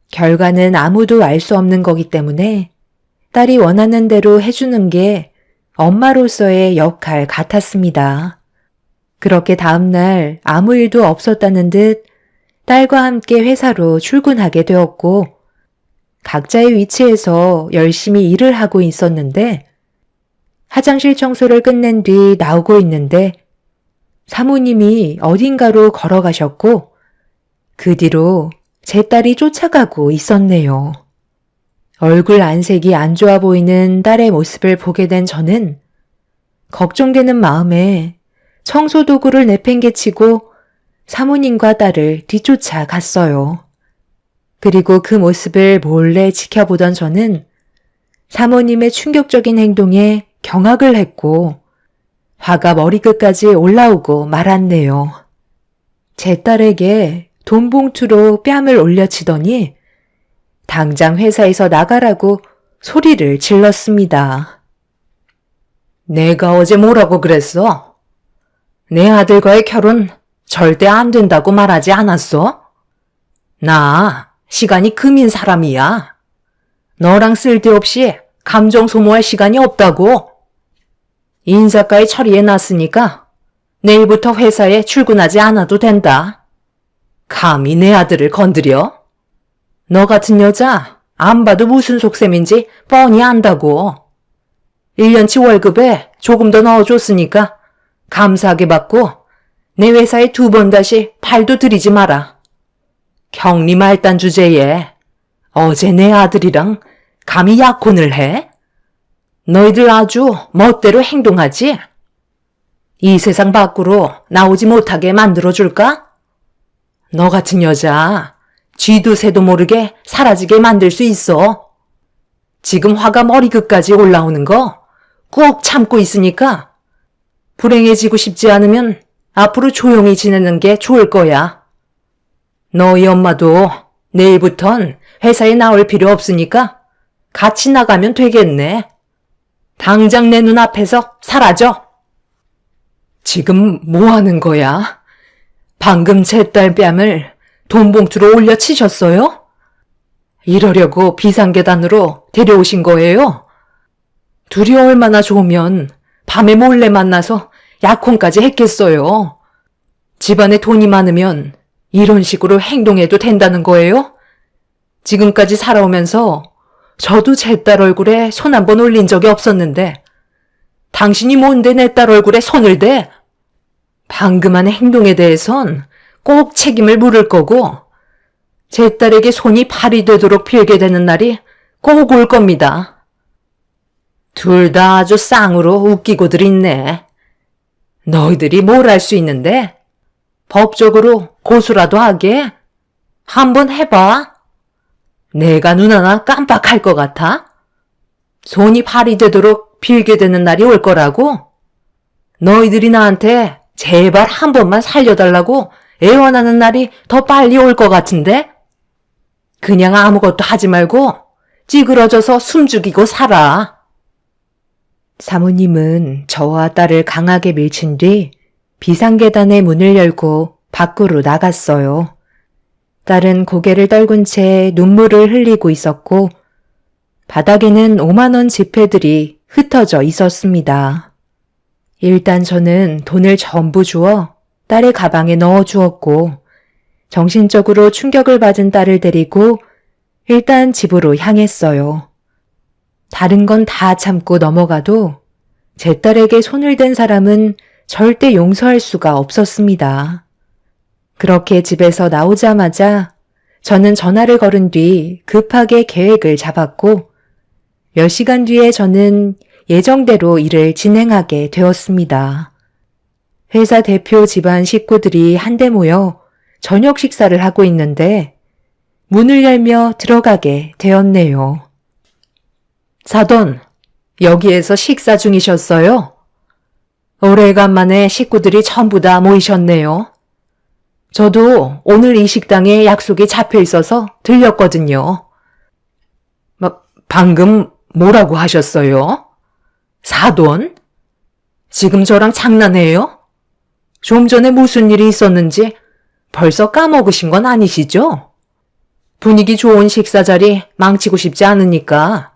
결과는 아무도 알 수 없는 거기 때문에 딸이 원하는 대로 해주는 게 엄마로서의 역할 같았습니다. 그렇게 다음날 아무 일도 없었다는 듯 딸과 함께 회사로 출근하게 되었고 각자의 위치에서 열심히 일을 하고 있었는데 화장실 청소를 끝낸 뒤 나오고 있는데 사모님이 어딘가로 걸어가셨고 그 뒤로 제 딸이 쫓아가고 있었네요. 얼굴 안색이 안 좋아 보이는 딸의 모습을 보게 된 저는 걱정되는 마음에 청소 도구를 내팽개치고 사모님과 딸을 뒤쫓아 갔어요. 그리고 그 모습을 몰래 지켜보던 저는 사모님의 충격적인 행동에 경악을 했고 화가 머리끝까지 올라오고 말았네요. 제 딸에게 돈 봉투로 뺨을 올려치더니 당장 회사에서 나가라고 소리를 질렀습니다. 내가 어제 뭐라고 그랬어? 내 아들과의 결혼 절대 안 된다고 말하지 않았어? 나 시간이 금인 사람이야. 너랑 쓸데없이 감정 소모할 시간이 없다고. 인사까지 처리해놨으니까 내일부터 회사에 출근하지 않아도 된다. 감히 내 아들을 건드려? 너 같은 여자 안 봐도 무슨 속셈인지 뻔히 안다고. 1년치 월급에 조금 더 넣어줬으니까 감사하게 받고 내 회사에 2번 다시 발도 들이지 마라. 격리 말단 주제에 어제 내 아들이랑 감히 약혼을 해? 너희들 아주 멋대로 행동하지? 이 세상 밖으로 나오지 못하게 만들어줄까? 너 같은 여자 쥐도 새도 모르게 사라지게 만들 수 있어. 지금 화가 머리끝까지 올라오는 거 꼭 참고 있으니까 불행해지고 싶지 않으면 앞으로 조용히 지내는 게 좋을 거야. 너희 엄마도 내일부턴 회사에 나올 필요 없으니까 같이 나가면 되겠네. 당장 내 눈앞에서 사라져. 지금 뭐 하는 거야? 방금 제 딸 뺨을 돈 봉투로 올려 치셨어요? 이러려고 비상계단으로 데려오신 거예요? 둘이 얼마나 좋으면 밤에 몰래 만나서 약혼까지 했겠어요. 집안에 돈이 많으면 이런 식으로 행동해도 된다는 거예요? 지금까지 살아오면서 저도 제 딸 얼굴에 손 한 번 올린 적이 없었는데 당신이 뭔데 내 딸 얼굴에 손을 대? 방금 한 행동에 대해선 꼭 책임을 물을 거고 제 딸에게 손이 발이 되도록 빌게 되는 날이 꼭 올 겁니다. 둘 다 아주 쌍으로 웃기고들 있네. 너희들이 뭘 할 수 있는데? 법적으로 고소라도 하게? 한번 해봐. 내가 눈 하나 깜빡할 것 같아? 손이 발이 되도록 빌게 되는 날이 올 거라고? 너희들이 나한테 제발 한 번만 살려달라고 애원하는 날이 더 빨리 올 것 같은데? 그냥 아무것도 하지 말고 찌그러져서 숨죽이고 살아. 사모님은 저와 딸을 강하게 밀친 뒤 비상계단의 문을 열고 밖으로 나갔어요. 딸은 고개를 떨군 채 눈물을 흘리고 있었고 바닥에는 5만 원 지폐들이 흩어져 있었습니다. 일단 저는 돈을 전부 주어 딸의 가방에 넣어 주었고 정신적으로 충격을 받은 딸을 데리고 일단 집으로 향했어요. 다른 건 다 참고 넘어가도 제 딸에게 손을 댄 사람은 절대 용서할 수가 없었습니다. 그렇게 집에서 나오자마자 저는 전화를 걸은 뒤 급하게 계획을 잡았고 몇 시간 뒤에 저는 예정대로 일을 진행하게 되었습니다. 회사 대표 집안 식구들이 한데 모여 저녁 식사를 하고 있는데 문을 열며 들어가게 되었네요. 사돈, 여기에서 식사 중이셨어요? 오래간만에 식구들이 전부 다 모이셨네요. 저도 오늘 이 식당에 약속이 잡혀 있어서 들렸거든요. 방금 뭐라고 하셨어요? 사돈? 지금 저랑 장난해요? 좀 전에 무슨 일이 있었는지 벌써 까먹으신 건 아니시죠? 분위기 좋은 식사 자리 망치고 싶지 않으니까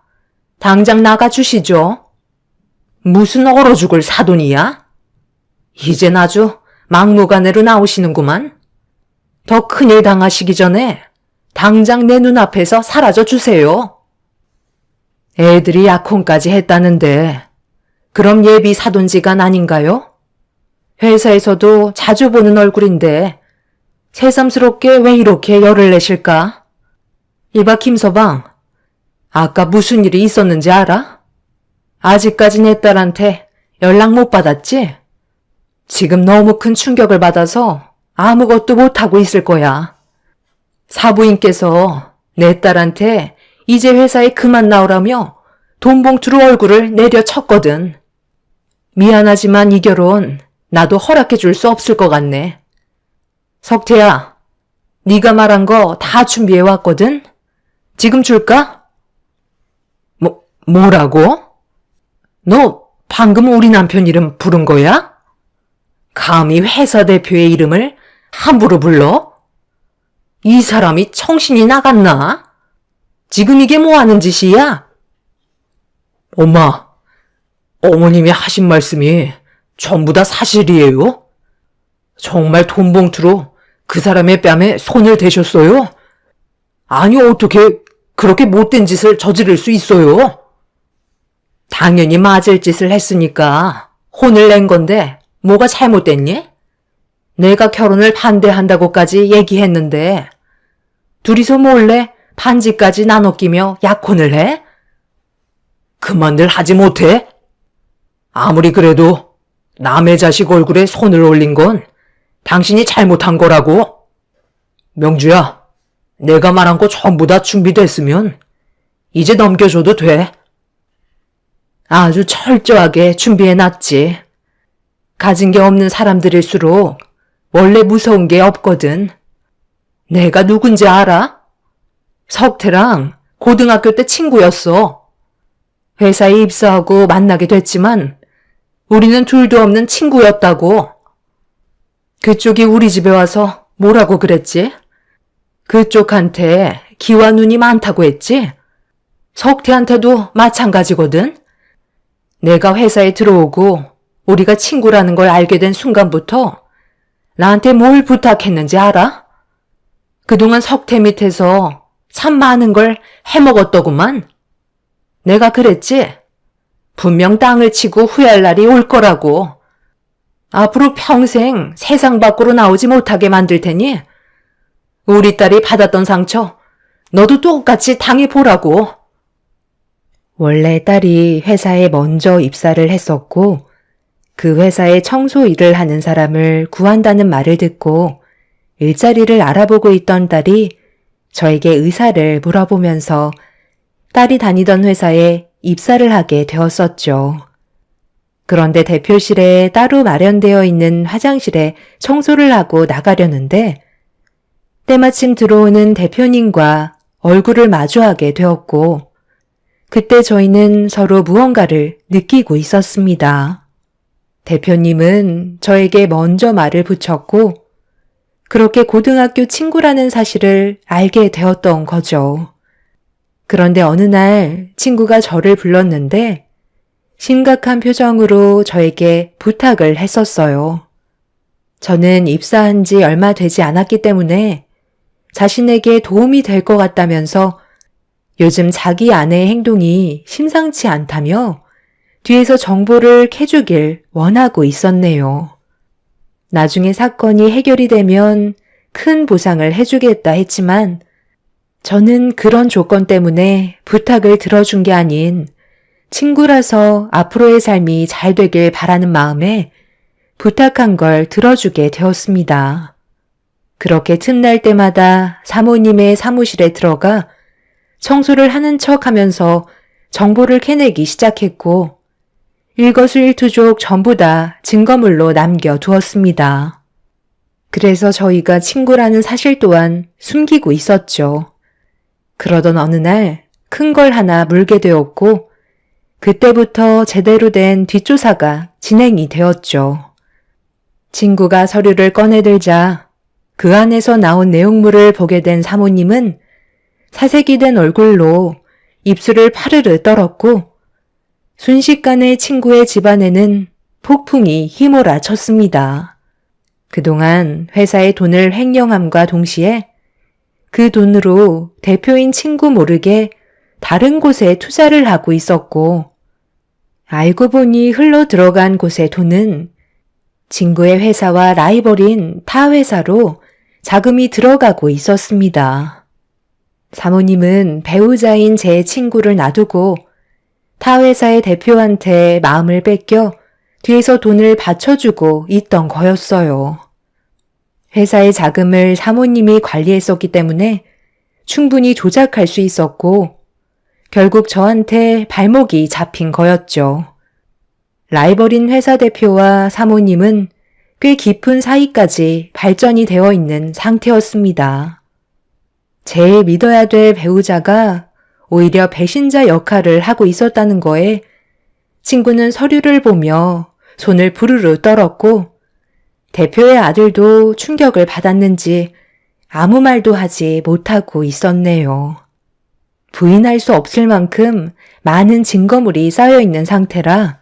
당장 나가주시죠. 무슨 얼어 죽을 사돈이야? 이젠 아주 막무가내로 나오시는구만. 더 큰일 당하시기 전에 당장 내 눈앞에서 사라져 주세요. 애들이 약혼까지 했다는데 그럼 예비 사돈지간 아닌가요? 회사에서도 자주 보는 얼굴인데 새삼스럽게 왜 이렇게 열을 내실까? 이봐 김서방, 아까 무슨 일이 있었는지 알아? 아직까지 내 딸한테 연락 못 받았지? 지금 너무 큰 충격을 받아서 아무것도 못하고 있을 거야. 사부인께서 내 딸한테 이제 회사에 그만 나오라며 돈 봉투로 얼굴을 내려쳤거든. 미안하지만 이 결혼 나도 허락해 줄 수 없을 것 같네. 석태야, 네가 말한 거 다 준비해 왔거든? 지금 줄까? 뭐라고? 너 방금 우리 남편 이름 부른 거야? 감히 회사 대표의 이름을 함부로 불러? 이 사람이 정신이 나갔나? 지금 이게 뭐 하는 짓이야? 엄마, 어머님이 하신 말씀이 전부 다 사실이에요? 정말 돈 봉투로 그 사람의 뺨에 손을 대셨어요? 아니, 어떻게 그렇게 못된 짓을 저지를 수 있어요? 당연히 맞을 짓을 했으니까 혼을 낸 건데 뭐가 잘못됐니? 내가 결혼을 반대한다고까지 얘기했는데 둘이서 몰래 반지까지 나눠 끼며 약혼을 해? 그만들 하지 못해? 아무리 그래도 남의 자식 얼굴에 손을 올린 건 당신이 잘못한 거라고. 명주야, 내가 말한 거 전부 다 준비됐으면 이제 넘겨줘도 돼. 아주 철저하게 준비해놨지. 가진 게 없는 사람들일수록 원래 무서운 게 없거든. 내가 누군지 알아? 석태랑 고등학교 때 친구였어. 회사에 입사하고 만나게 됐지만 우리는 둘도 없는 친구였다고. 그쪽이 우리 집에 와서 뭐라고 그랬지? 그쪽한테 기와 눈이 많다고 했지? 석태한테도 마찬가지거든. 내가 회사에 들어오고 우리가 친구라는 걸 알게 된 순간부터 나한테 뭘 부탁했는지 알아? 그동안 석태 밑에서 참 많은 걸 해먹었더구만. 내가 그랬지? 분명 땅을 치고 후회할 날이 올 거라고. 앞으로 평생 세상 밖으로 나오지 못하게 만들 테니 우리 딸이 받았던 상처 너도 똑같이 당해보라고. 원래 딸이 회사에 먼저 입사를 했었고 그 회사에 청소 일을 하는 사람을 구한다는 말을 듣고 일자리를 알아보고 있던 딸이 저에게 의사를 물어보면서 딸이 다니던 회사에 입사를 하게 되었었죠. 그런데 대표실에 따로 마련되어 있는 화장실에 청소를 하고 나가려는데 때마침 들어오는 대표님과 얼굴을 마주하게 되었고 그때 저희는 서로 무언가를 느끼고 있었습니다. 대표님은 저에게 먼저 말을 붙였고 그렇게 고등학교 친구라는 사실을 알게 되었던 거죠. 그런데 어느 날 친구가 저를 불렀는데 심각한 표정으로 저에게 부탁을 했었어요. 저는 입사한 지 얼마 되지 않았기 때문에 자신에게 도움이 될 것 같다면서 요즘 자기 아내의 행동이 심상치 않다며 뒤에서 정보를 캐주길 원하고 있었네요. 나중에 사건이 해결이 되면 큰 보상을 해주겠다 했지만 저는 그런 조건 때문에 부탁을 들어준 게 아닌 친구라서 앞으로의 삶이 잘 되길 바라는 마음에 부탁한 걸 들어주게 되었습니다. 그렇게 틈날 때마다 사모님의 사무실에 들어가 청소를 하는 척 하면서 정보를 캐내기 시작했고 일거수일투족 전부 다 증거물로 남겨두었습니다. 그래서 저희가 친구라는 사실 또한 숨기고 있었죠. 그러던 어느 날 큰 걸 하나 물게 되었고 그때부터 제대로 된 뒷조사가 진행이 되었죠. 친구가 서류를 꺼내들자 그 안에서 나온 내용물을 보게 된 사모님은 사색이 된 얼굴로 입술을 파르르 떨었고 순식간에 친구의 집안에는 폭풍이 휘몰아쳤습니다. 그동안 회사의 돈을 횡령함과 동시에 그 돈으로 대표인 친구 모르게 다른 곳에 투자를 하고 있었고 알고 보니 흘러 들어간 곳의 돈은 친구의 회사와 라이벌인 타 회사로 자금이 들어가고 있었습니다. 사모님은 배우자인 제 친구를 놔두고 타 회사의 대표한테 마음을 뺏겨 뒤에서 돈을 받쳐주고 있던 거였어요. 회사의 자금을 사모님이 관리했었기 때문에 충분히 조작할 수 있었고 결국 저한테 발목이 잡힌 거였죠. 라이벌인 회사 대표와 사모님은 꽤 깊은 사이까지 발전이 되어 있는 상태였습니다. 제일 믿어야 될 배우자가 오히려 배신자 역할을 하고 있었다는 거에 친구는 서류를 보며 손을 부르르 떨었고 대표의 아들도 충격을 받았는지 아무 말도 하지 못하고 있었네요. 부인할 수 없을 만큼 많은 증거물이 쌓여 있는 상태라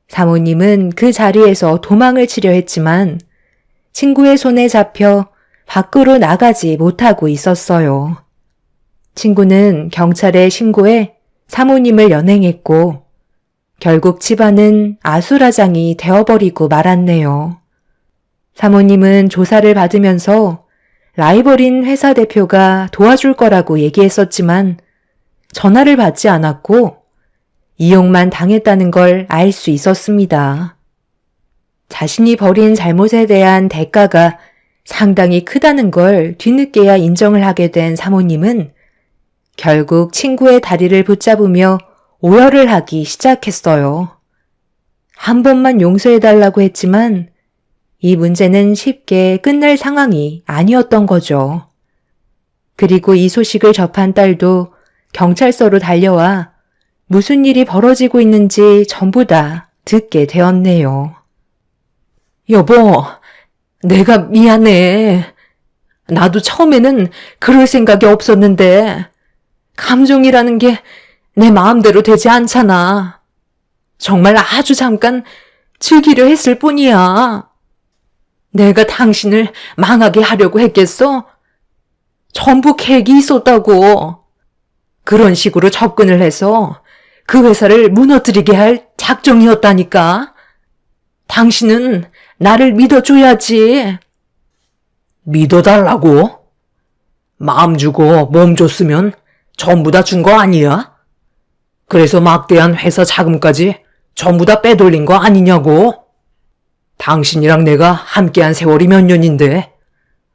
사모님은 그 자리에서 도망을 치려 했지만 친구의 손에 잡혀 밖으로 나가지 못하고 있었어요. 친구는 경찰에 신고해 사모님을 연행했고 결국 집안은 아수라장이 되어버리고 말았네요. 사모님은 조사를 받으면서 라이벌인 회사 대표가 도와줄 거라고 얘기했었지만 전화를 받지 않았고 이용만 당했다는 걸 알 수 있었습니다. 자신이 벌인 잘못에 대한 대가가 상당히 크다는 걸 뒤늦게야 인정을 하게 된 사모님은 결국 친구의 다리를 붙잡으며 오열을 하기 시작했어요. 한 번만 용서해달라고 했지만 이 문제는 쉽게 끝날 상황이 아니었던 거죠. 그리고 이 소식을 접한 딸도 경찰서로 달려와 무슨 일이 벌어지고 있는지 전부 다 듣게 되었네요. 여보, 내가 미안해. 나도 처음에는 그럴 생각이 없었는데 감정이라는 게 내 마음대로 되지 않잖아. 정말 아주 잠깐 즐기려 했을 뿐이야. 내가 당신을 망하게 하려고 했겠어? 전부 계획이 있었다고. 그런 식으로 접근을 해서 그 회사를 무너뜨리게 할 작정이었다니까. 당신은 나를 믿어줘야지. 믿어달라고? 마음 주고 몸 줬으면 전부 다 준 거 아니야? 그래서 막대한 회사 자금까지 전부 다 빼돌린 거 아니냐고? 당신이랑 내가 함께한 세월이 몇 년인데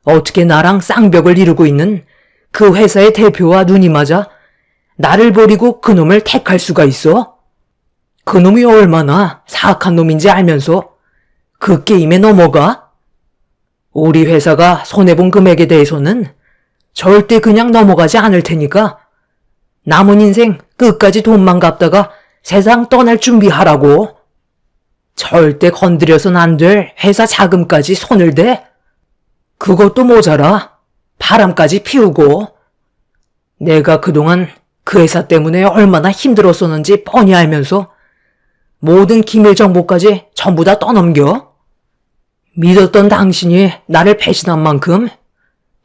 어떻게 나랑 쌍벽을 이루고 있는 그 회사의 대표와 눈이 맞아 나를 버리고 그놈을 택할 수가 있어? 그놈이 얼마나 사악한 놈인지 알면서 그 게임에 넘어가? 우리 회사가 손해본 금액에 대해서는 절대 그냥 넘어가지 않을 테니까 남은 인생 끝까지 돈만 갚다가 세상 떠날 준비하라고. 절대 건드려선 안 될 회사 자금까지 손을 대? 그것도 모자라 바람까지 피우고. 내가 그동안 그 회사 때문에 얼마나 힘들었었는지 뻔히 알면서 모든 기밀 정보까지 전부 다 떠넘겨? 믿었던 당신이 나를 배신한 만큼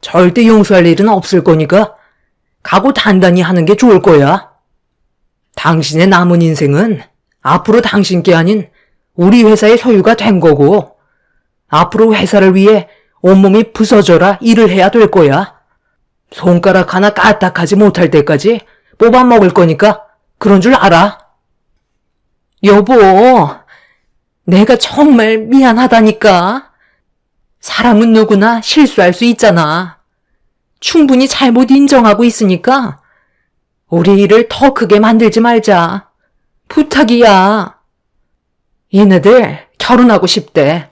절대 용서할 일은 없을 거니까 각오 단단히 하는 게 좋을 거야. 당신의 남은 인생은 앞으로 당신께 아닌 우리 회사의 소유가 된 거고 앞으로 회사를 위해 온몸이 부서져라 일을 해야 될 거야. 손가락 하나 까딱하지 못할 때까지 뽑아 먹을 거니까 그런 줄 알아. 여보, 내가 정말 미안하다니까. 사람은 누구나 실수할 수 있잖아. 충분히 잘못 인정하고 있으니까 우리 일을 더 크게 만들지 말자. 부탁이야. 얘네들 결혼하고 싶대.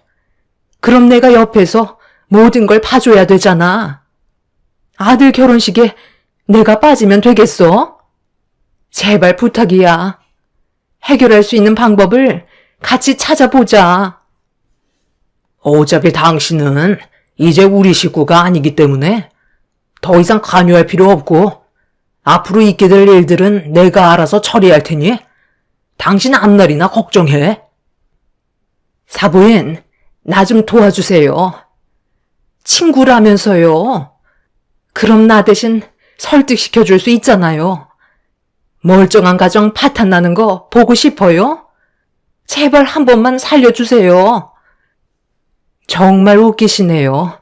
그럼 내가 옆에서 모든 걸 봐줘야 되잖아. 아들 결혼식에 내가 빠지면 되겠어? 제발 부탁이야. 해결할 수 있는 방법을 같이 찾아보자. 어차피 당신은 이제 우리 식구가 아니기 때문에 더 이상 관여할 필요 없고 앞으로 있게 될 일들은 내가 알아서 처리할 테니 당신 앞날이나 걱정해. 사부인, 나 좀 도와주세요. 친구라면서요. 그럼 나 대신 설득시켜줄 수 있잖아요. 멀쩡한 가정 파탄 나는 거 보고 싶어요? 제발 한 번만 살려주세요. 정말 웃기시네요.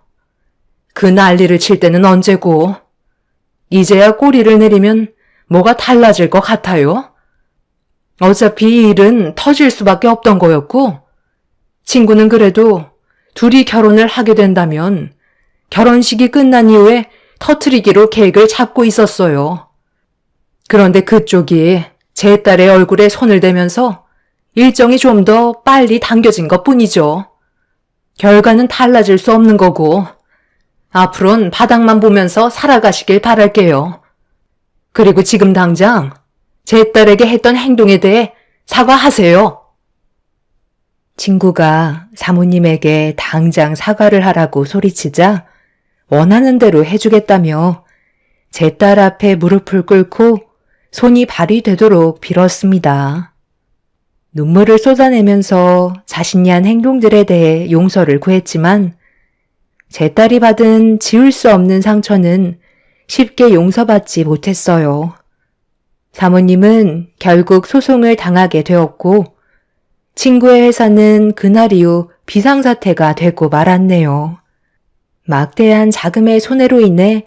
그 난리를 칠 때는 언제고, 이제야 꼬리를 내리면 뭐가 달라질 것 같아요? 어차피 이 일은 터질 수밖에 없던 거였고, 친구는 그래도 둘이 결혼을 하게 된다면 결혼식이 끝난 이후에 터트리기로 계획을 잡고 있었어요. 그런데 그쪽이 제 딸의 얼굴에 손을 대면서 일정이 좀 더 빨리 당겨진 것 뿐이죠. 결과는 달라질 수 없는 거고 앞으로는 바닥만 보면서 살아가시길 바랄게요. 그리고 지금 당장 제 딸에게 했던 행동에 대해 사과하세요. 친구가 사모님에게 당장 사과를 하라고 소리치자 원하는 대로 해주겠다며 제 딸 앞에 무릎을 꿇고 손이 발이 되도록 빌었습니다. 눈물을 쏟아내면서 자신이 한 행동들에 대해 용서를 구했지만 제 딸이 받은 지울 수 없는 상처는 쉽게 용서받지 못했어요. 사모님은 결국 소송을 당하게 되었고 친구의 회사는 그날 이후 비상사태가 되고 말았네요. 막대한 자금의 손해로 인해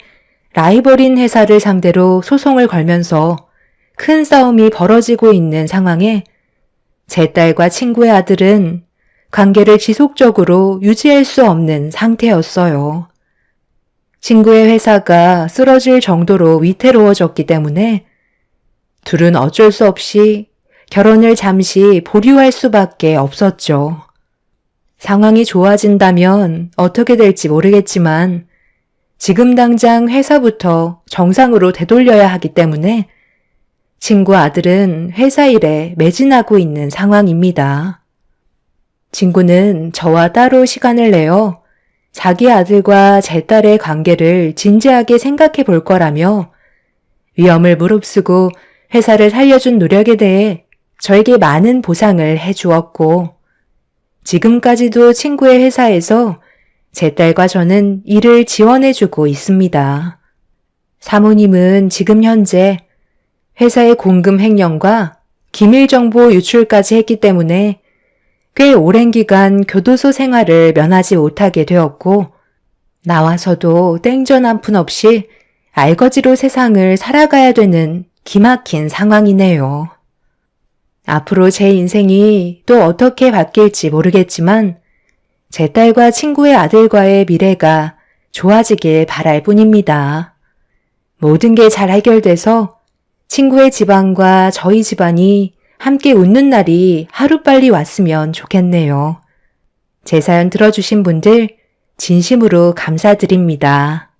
라이벌인 회사를 상대로 소송을 걸면서 큰 싸움이 벌어지고 있는 상황에 제 딸과 친구의 아들은 관계를 지속적으로 유지할 수 없는 상태였어요. 친구의 회사가 쓰러질 정도로 위태로워졌기 때문에 둘은 어쩔 수 없이 결혼을 잠시 보류할 수밖에 없었죠. 상황이 좋아진다면 어떻게 될지 모르겠지만 지금 당장 회사부터 정상으로 되돌려야 하기 때문에 친구 아들은 회사 일에 매진하고 있는 상황입니다. 친구는 저와 따로 시간을 내어 자기 아들과 제 딸의 관계를 진지하게 생각해 볼 거라며 위험을 무릅쓰고 회사를 살려준 노력에 대해 저에게 많은 보상을 해주었고 지금까지도 친구의 회사에서 제 딸과 저는 일을 지원해주고 있습니다. 사모님은 지금 현재 회사의 공금 횡령과 기밀 정보 유출까지 했기 때문에 꽤 오랜 기간 교도소 생활을 면하지 못하게 되었고 나와서도 땡전 한 푼 없이 알거지로 세상을 살아가야 되는 기막힌 상황이네요. 앞으로 제 인생이 또 어떻게 바뀔지 모르겠지만 제 딸과 친구의 아들과의 미래가 좋아지길 바랄 뿐입니다. 모든 게 잘 해결돼서 친구의 집안과 저희 집안이 함께 웃는 날이 하루빨리 왔으면 좋겠네요. 제 사연 들어주신 분들 진심으로 감사드립니다.